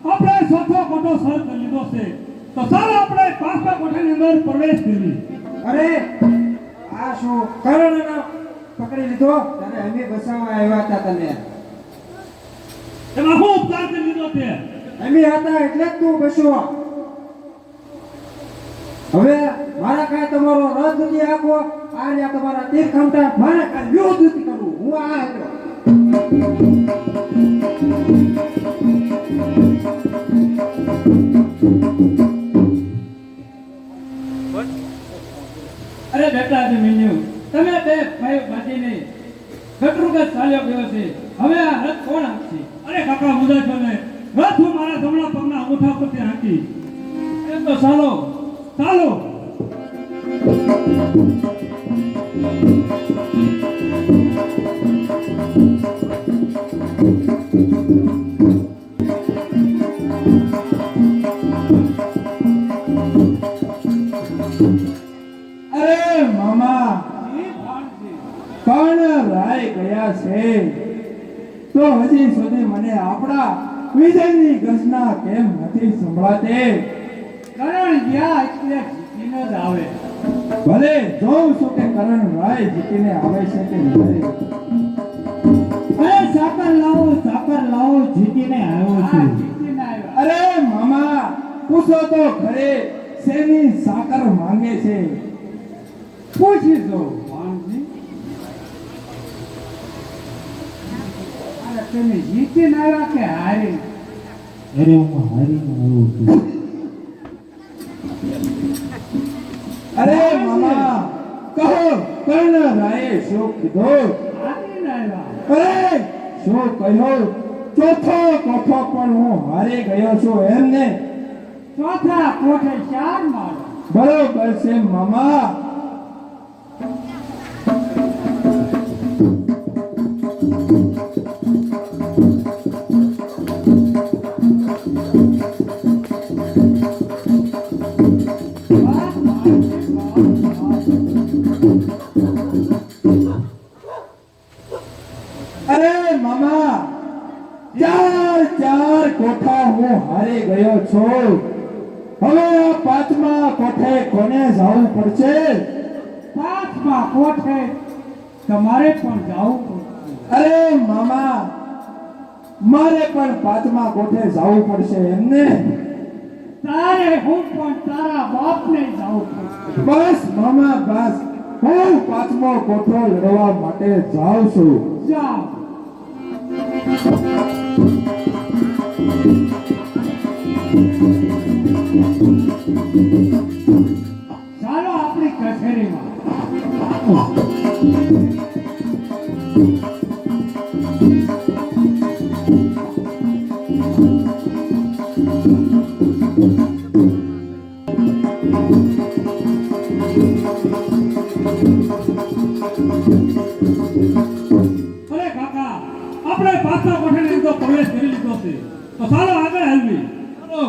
આપણે ચોથો કોઠો સર કરી લીધો છે તો ચાલો આપણે 5મા કોઠાની અંદર પ્રવેશ કરીએ. અરે આ શું કરણને પકડી લીધો? ત્યારે અમે બસાવવા આવ્યા હતા તને. એમાં ખૂબ ઉપકાર કરી લીધો છે. અમે હતા એટલે જ તું બસવો. હવે મારા કાંઈ તમારો રદ નથી આપવો. આ રહ્યા તમારા તીર ખામટા. મારે કાંઈ વિરોધ નથી કરવું. હું આ હતો. અરે બેટા અભિમન્યુ, તમે બે ભાઈ બાજીને શત્રુઘ્ન ચાલ્યો ગયો છે. હવે આ રથ કોણ આપશે? અરે કાકા મુદા છો ને રથ હું મારા જમણા પગના અંગૂઠા પરથી હાંકી. એ તો ચાલો. ચાલો. અરે મામા, કર્ણ રાય ગયા છે તો હજી સુધી મને આપણા વિજયની ગર્જના કેમ નથી સંભળાતી? કરણ ગયા એટલે જીતીને જ આવે. ભલે જોઉં છું કે કર્ણ રાય જીતીને આવે છે કે નહીં. અરે સાકર લાવો, જીતીને આવ્યો હા, છું. જીતીને આવ્યા. અરે મામા, પૂછો તો ખરે શેની સાકર માંગે છે? પૂછી જો વાણજી. અરે તમે જીતીને આવ્યા કે હારી? અરે હું હારીને આવ્યો છું. અરે મામા, કહો કર્ણ રાયે શું કીધું? હારીને આવ્યા. અરે શું કહ્યું? ચોથો કોઠો પણ હું હારી ગયો છું એમને? ચોથા કોઠે 4 માળો. બરોબર છે મામા. અરે મામા, 4 કોઠા હું હારી ગયો છું. હવે આ 5મા કોઠે કોને જવું પડશે? 5મા કોઠે તમારે પણ જવું પડશે. અરે મામા, મારે પણ 5મા કોઠે જવું પડશે એમને? તારે હું પણ તારા બાપને જવું પડશે. બસ મામા બસ, હું 5મો કોઠો લડવા માટે જાઉં છું. જાઓ. ચાલો આપણી કચેરીમાં. આપણે પાછા કોઠાની અંદર પ્રવેશ કરી લીધો છે તો ચાલો આગળ હાલવી ચાલો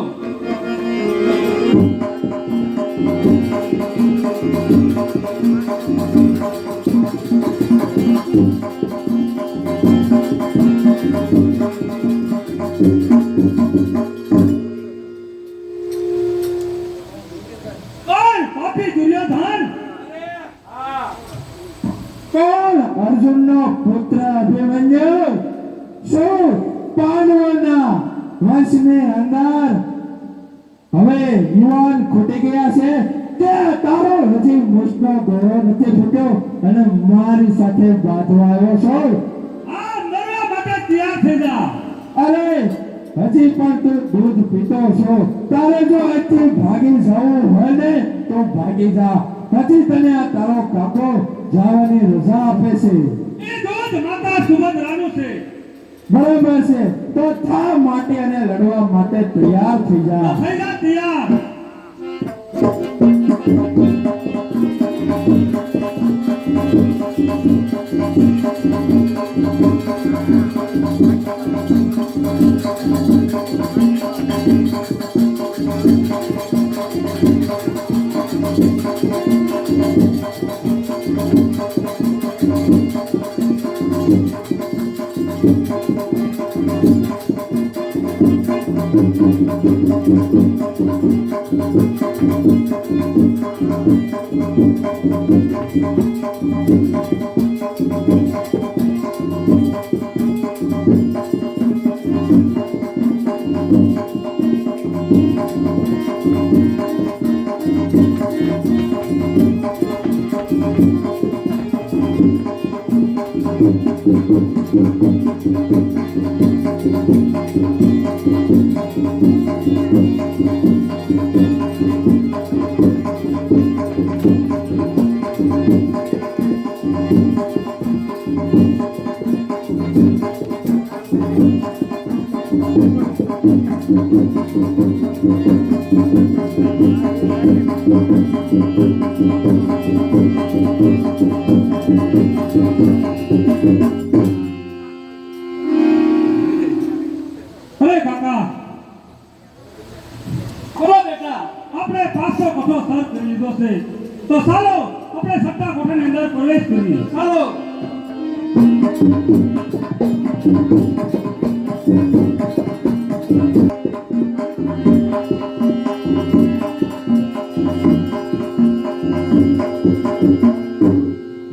પાપી દુર્યોધન કોણ અર્જુનનો પુત્ર અભિમન્યુ શું પાંડવોના વંશની અંદર હવે યુવાન ખૂટી ગયા છે કે તારો હજી મુસનો ગોળો નથી ફૂટ્યો અને મારી સાથે બાંધવા આવ્યો છો? આ મરવા માટે તૈયાર થઈ જા અરે હજી પણ તું દૂધ પીતો છો. તારે જો આજથી ભાગી જવું હોય ને તો ભાગી જા. હજી તને આ તારો કાકો જવાની રજા આપે છે. એ દૂધ માતા સુભદ્રાનું છે. બરાબર છે, તો થા માટે અને લડવા માટે તૈયાર થઈ જા. થઈ જા તૈયાર. અરે કાકા બોલો બેટા, આપણે પાછો કઠો સર કરી લીધો છે તો ચાલો આપણે સટ્ટા કોઠાની અંદર પ્રવેશ કરીએ. ચાલો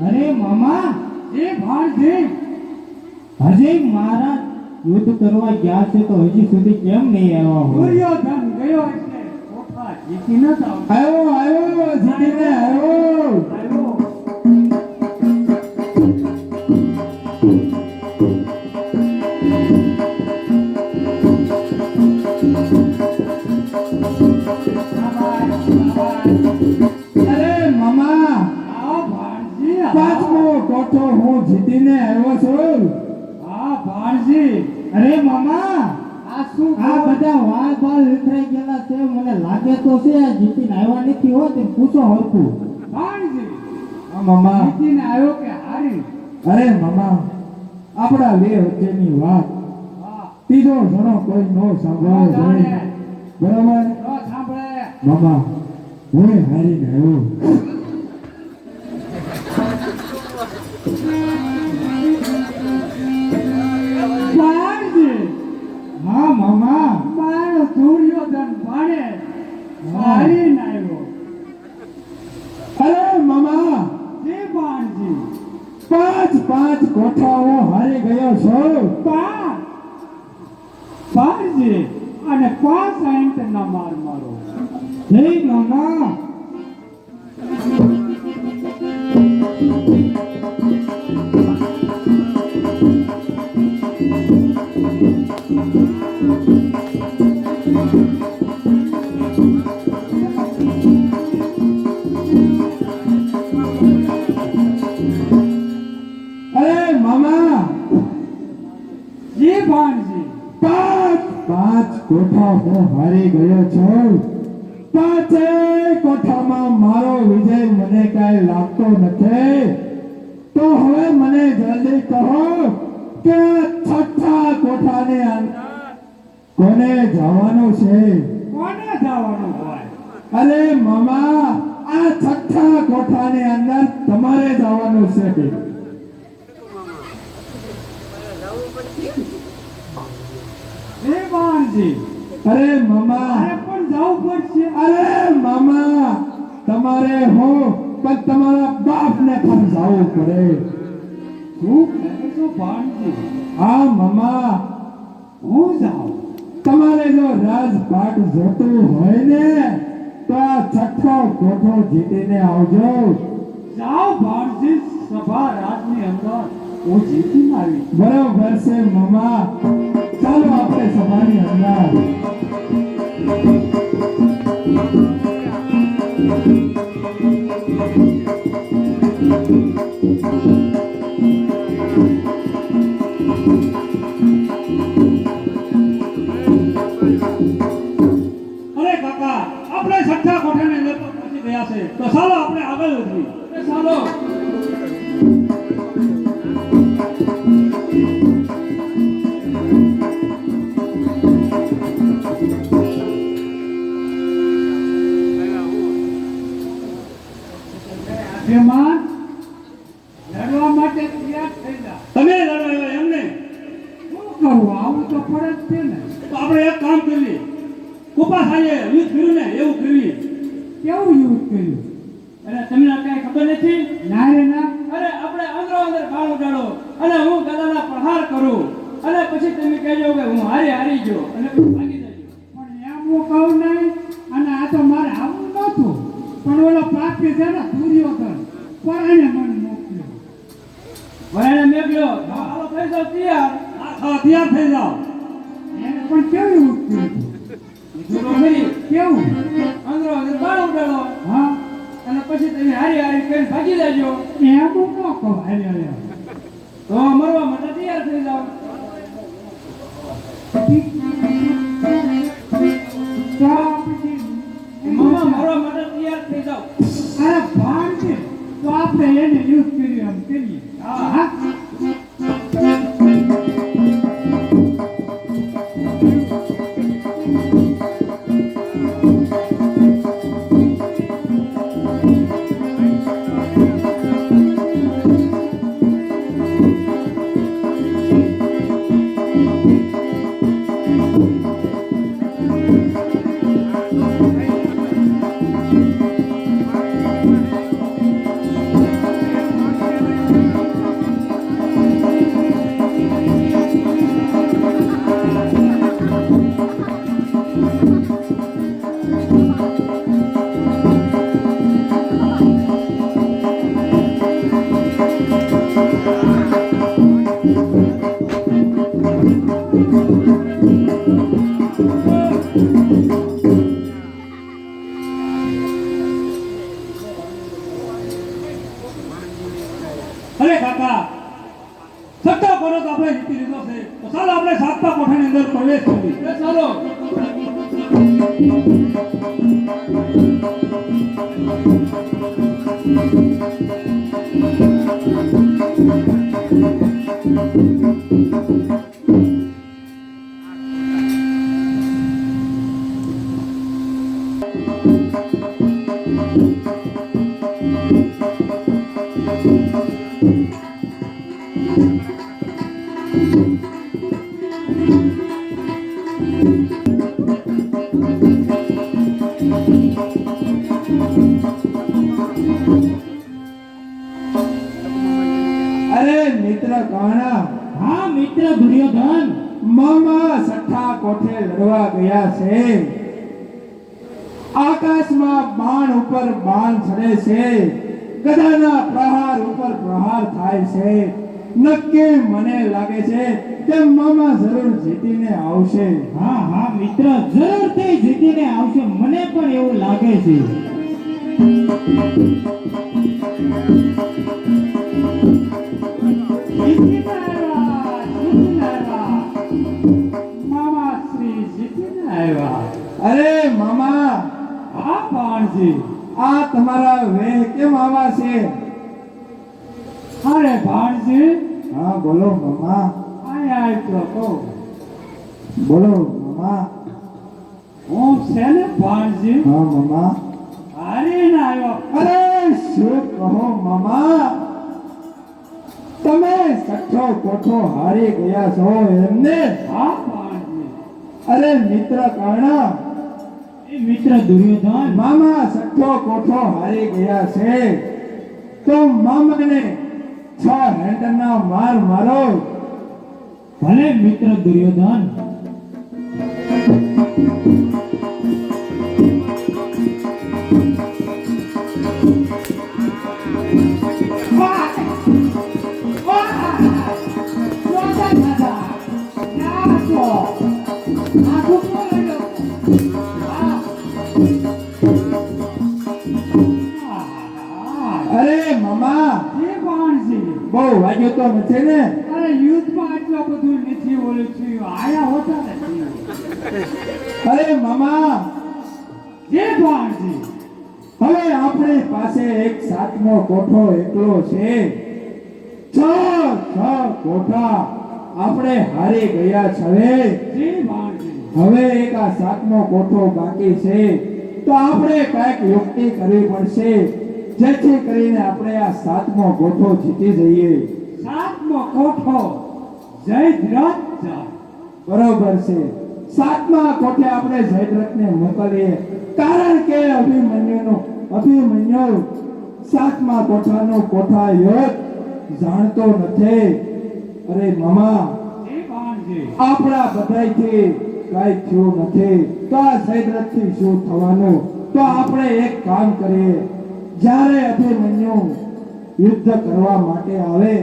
અરે મામા, એ ભાણજી હજી મારા યુદ્ધ કરવા ગયા છે તો હજી સુધી કેમ નહીં આવ્યા હોય? દુર્યોધન ગયો એટલે કોઠા જીતી ન જાવ. આવ્યો જીતીને આવ્યો. અરે મામા, આ ભાણજી પાંચમો કોઠો હું જીતીને આવ્યો છું. આ ભાણજી અરે મામા, આ શું આ બધા વાળ બાળ વિખરાઈ ગયેલા છે. મને લાગે તો છે આ જીતીને આવ્યા નથી હોત એ પૂછો હરખું. ભાણજી હા મામા. જીતીને આવ્યો કે હારી? અરે મામા, આપણા બે વચ્ચેની વાત હા ત્રીજો જણો કોઈ નો સાંભળવો જોઈએ. બરાબર તો સાંભળે. મામા, હું હારીને આવ્યો. ભાણજી હા મામા. મારો દુર્યોધન ભાણે હારીને આવ્યો. અરે મામા, જે ભાણજી પાંચ કોઠા હું હારી ગયો છું. ભાણજી અને 5 આંટના માર મારો. જય મામા. અરે મામા, જે ભાણજી પાંચ કોઠા હું હારી ગયો છું. પાંચેય કોઠામાં મારો વિજય મને કાંઈ લાગતો નથી. તો હવે મને જલ્દી કહો કે છઠ્ઠા કોઠાની અંદર કોને જવાનું છે? કોને જવાનું હોય? અરે મામા, આ છઠ્ઠા કોઠાની અંદર તમારે જવાનું છે. એ બાણજી, અરે મામા, મારે પણ જવું પડશે. અરે મામા, તમારે હો પણ તમારા બાપને પણ જવું પડે. શું કહે છો બાણજી? હા મામા, હું જાઉં? તમારે જો રાજપાટ જોતું હોય ને તો આ છઠ્ઠો કોઠો જીતીને આવજો. જાઓ બાણજી, સભા રાજની અંદર હું જીતીને આવી. બરોબર છે મામા, ચાલો આપણે સભાની અંદર. અરે કાકા, આપણે છઠ્ઠા કોઠાની અંદર પહોંચી ગયા છે, તો ચાલો આપણે આગળ વધીએ. ચાલો. આગેવાન, લડવા માટે તૈયાર થઈ જાઓ. તમે લડવા એમને શું કરવું? આવું તો પડે જ છે ને. તો આપણે એક કામ કરીએ, કુપા સાંજે યુદ્ધ કર્યું ને એવું કરીએ. કેવું યુદ્ધ કર્યું? અરે તમને કઈ ખબર નથી? ના રે ના. અરે આપણે અંદરો અંદર બાણ ઉડાડો અને હું ગદાના પ્રહાર કરું અને પછી તમે કહેજો કે હું હારી ગયો અને પછી ભાગી જજો. પણ એમ હું કહું નહીં, અને આ તો મારે આવું નહોતું, પણ ઓલો પાપી છે ને દુર્યોધન પર એને મને મોકલ્યો. વરાને મેકલ્યો. હાલો થઈ જાવ તૈયાર. હા, તૈયાર થઈ જાઓ. એને પણ કેવું યુદ્ધ કર્યું? જોડો કરી કેવું? અંદરો અંદર બાણ ઉડાડો હા, અને પછી તમે હારી કરીને ભાગી જજો. એમ હું ન કહું. હાલે હાલે. તો મરવા માટે તૈયાર થઈ જાવ. મામા મરવા માટે તૈયાર થઈ જાવ. અરે ભાણ છે તો આપણે એને યુદ્ધ કર્યું એમ કરીએ. હા. અરે કાકા, છઠ્ઠા કોઠો તો આપણે જીતી લીધો છે, તો ચાલો આપણે સાતમા કોઠાની અંદર પ્રવેશ કરીએ. ચાલો. અરે મિત્ર કર્ણ, હા મિત્ર દુર્યોધન, મામા છઠ્ઠા કોઠે લડવા ગયા છે. આકાશમાં બાણ ઉપર બાણ ચડે છે, ગદાના પ્રહાર ઉપર પ્રહાર થાય છે. નક્કી મને લાગે છે કે મામા જરૂર જીતીને આવશે. હા હા મિત્ર, જરૂરથી જીતીને આવશે, મને પણ એવું લાગે છે. મામા શ્રી જીતીને આવ્યા. અરે મામા, હા ભાણજી, આ તમારા વેહ કેમ આવા છે? અરે ભાણજી, હા બોલો મામા. આવ્યો તો બોલો મામા. હું છે ને ભાણજી હા મામા. હારીને આવ્યો. અરે શું કહો મામા, તમે સઠ્ઠો કોઠો હારી ગયા છો એમને? હા ભાણજી. અરે મિત્ર કર્ણ, એ મિત્ર દુર્યોધન મામા સઠ્ઠો કોઠો હારી ગયા છે તો મામાને 6 હેન્ડના માર મારો. ભલે મિત્ર દુર્યોધન. અરે મામા, એ ભાણજી. બહુ વાગ્યું તો નથી ને? અરે યુદ્ધમાં આટલું બધું નથી ઓલું થયું. આયા હોતા નથી. અરે મામા, જે ભાણજી. હવે આપણી પાસે એક 7મો કોઠો એકલો છે. 6 કોઠા આપણે હારી ગયા છે. જે ભાણજી. હવે એક આ 7મો કોઠો બાકી છે તો આપણે કઈક યુક્તિ કરવી પડશે જેથી કરીને આપણે આ 7મો કોઠો જીતી જઈએ. 7મો કોઠો જય દ્રથ. બરોબર છે. 7મા કોઠે આપણે જયદ્રથને મોકલીએ કારણ કે અભિમન્યુ 7મા કોઠાનો કોઠા યોદ્ધ જાણતો નથી. અરે મામા, જે ભાણજી. આપણા બધાયથી કઈ થયું નથી તો આ જયદ્રથથી શું થવાનું? તો આપણે એક કામ કરીએ, જ્યારે અભિમન્યુ યુદ્ધ કરવા માટે આવે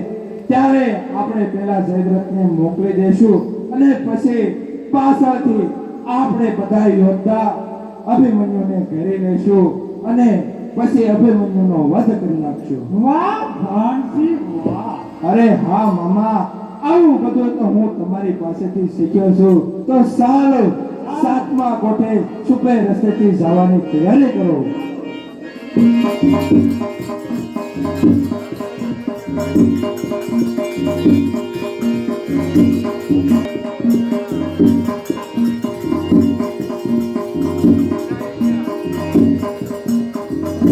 ત્યારે આપણે પેલા જયદ્રથને મોકલી દેશું અને પછી પાછળથી આપણે બધા યોદ્ધા અભિમન્યુને ઘેરી લેશું અને પછી અભિમન્યુનો વધ કરી નાખશું. વાહ ભાણજી વાહ. અરે હા મામા, આવું બધું તો હું તમારી પાસેથી શીખ્યો છું. તો ચાલો 7મા કોઠે છુપે રસ્તેથી જવાની તૈયારી કરો.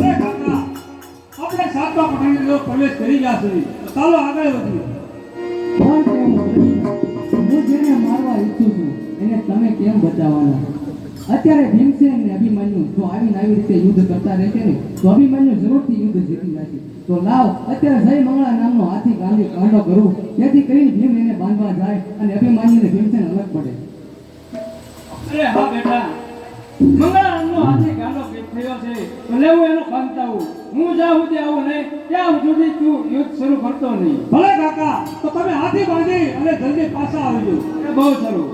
અરે કાકા, આપણે 7મા કોઠાનો પ્રવેશ કરી ગયા છે. ચાલો આગળ વધીએ. કોણ છે એવો પ્રશ્ન? હું જેને મારવા ઈચ્છું છું એને તમે કેમ બચાવવાના? અત્યારે ભીમસેન ને અભિમન્યુ જો આવીને આવી રીતે યુદ્ધ કરતા રહેશે ને તો અભિમન્યુ જરૂરથી યુદ્ધ જીતી જશે. તો લાવ અત્યારે જય મંગળા નામનો હાથી ગાંધી કાંડો કરું જેથી કરીને ભીમ એને બાંધવા જાય અને અભિમન્યુને ભીમસેન અલગ પડે. અરે હા બેટા, મંગળાનો હાથી ગાંડો થયો છે તો લેવું એનું કાંતાવું. હું જ્યાં સુધી આવું નહીં ત્યાં સુધી તું યુદ્ધ શરૂ કરતો નહીં. ભલે કાકા, તો તમે હાથી બાંધી અને જલ્દી પાછા આવજો. એ બહુ સારું.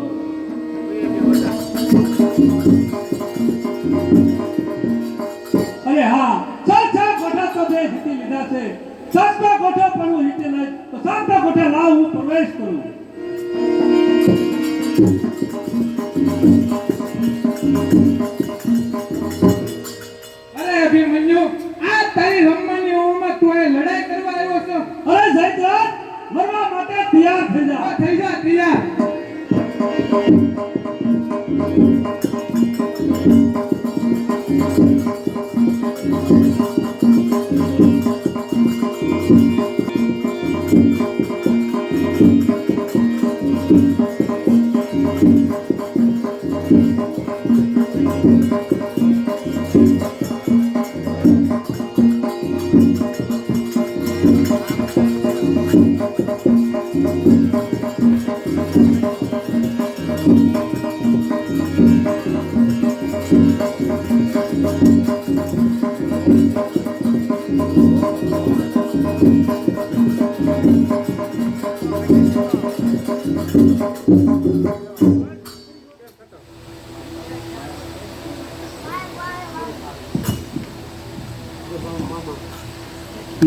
અરે હા, 6 કોઠા તો બે જીતી લીધા છે. 7મા કોઠા પણ હું જીતી લઈશ તો 7મા કોઠા લાવ હું પ્રવેશ કરું. અરે અભિમન્યુ, આ તારી રમવાની ઉંમરમાં તું એ લડાઈ કરવા આવ્યો છો? અરે જયદ્રથ, મરવા માટે તૈયાર થઈ જા. થઈ જા તૈયાર.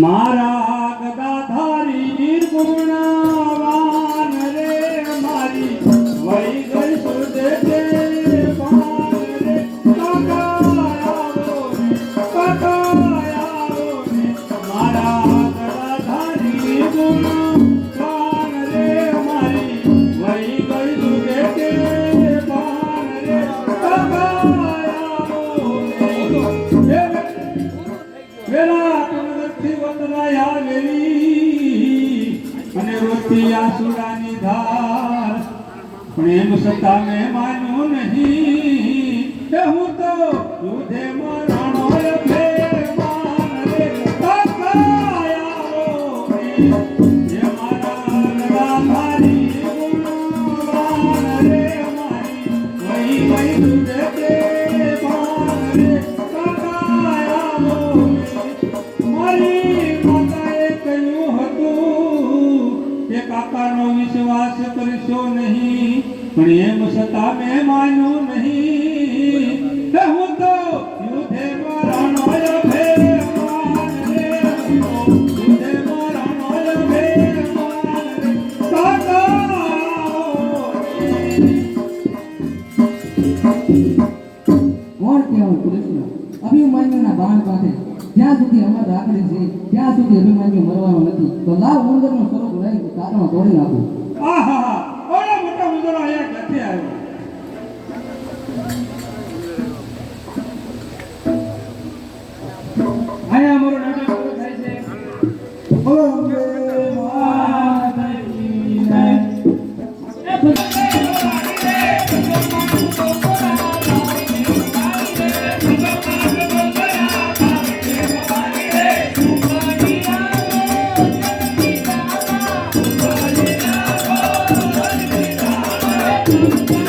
મારા ગદાધારી નિર્ગુણવાન રે મારી વૈ ગઈ સુદેતે પાન રે કાકા આવો ને મારા ગદાધારી નિર્ગુણવાન રે મારી પણ એમ છતાં મેં માન્યું નહીં કે હું તો યુધે મરણો ફેરવાન રે કાકાયાઓ રે હે મારા લડા મારી ગુણવાન રે મારી વહી વહી તુજે દેવાન રે કાકાયાઓ રે મારી માતાએ કહ્યું હતું કે કાકાનો વિશ્વાસ કરશો નહીં પણ એમ છતાં મેં માન્યું નહીં કે હું તો યુધે મરણો ફેરવાન રે યુધે મરણો ફેરવાન રે કાકાઓ કોણ કહેવું કૃષ્ણ અભિમન્યુના બાણ પાસે જ્યાં સુધી અમર રાખડી છે ત્યાં સુધી અભિમન્યુ મરવાનો નથી તો લાવ ઉંદરનું સ્વરૂપ લઈ કારણો તોડી નાખું આહા ઓલા મોટા ઉંદરો અહીંયા ક્યાંથી આવ્યો અહીંયા અમારું નાટક શરૂ થાય છે Thank you.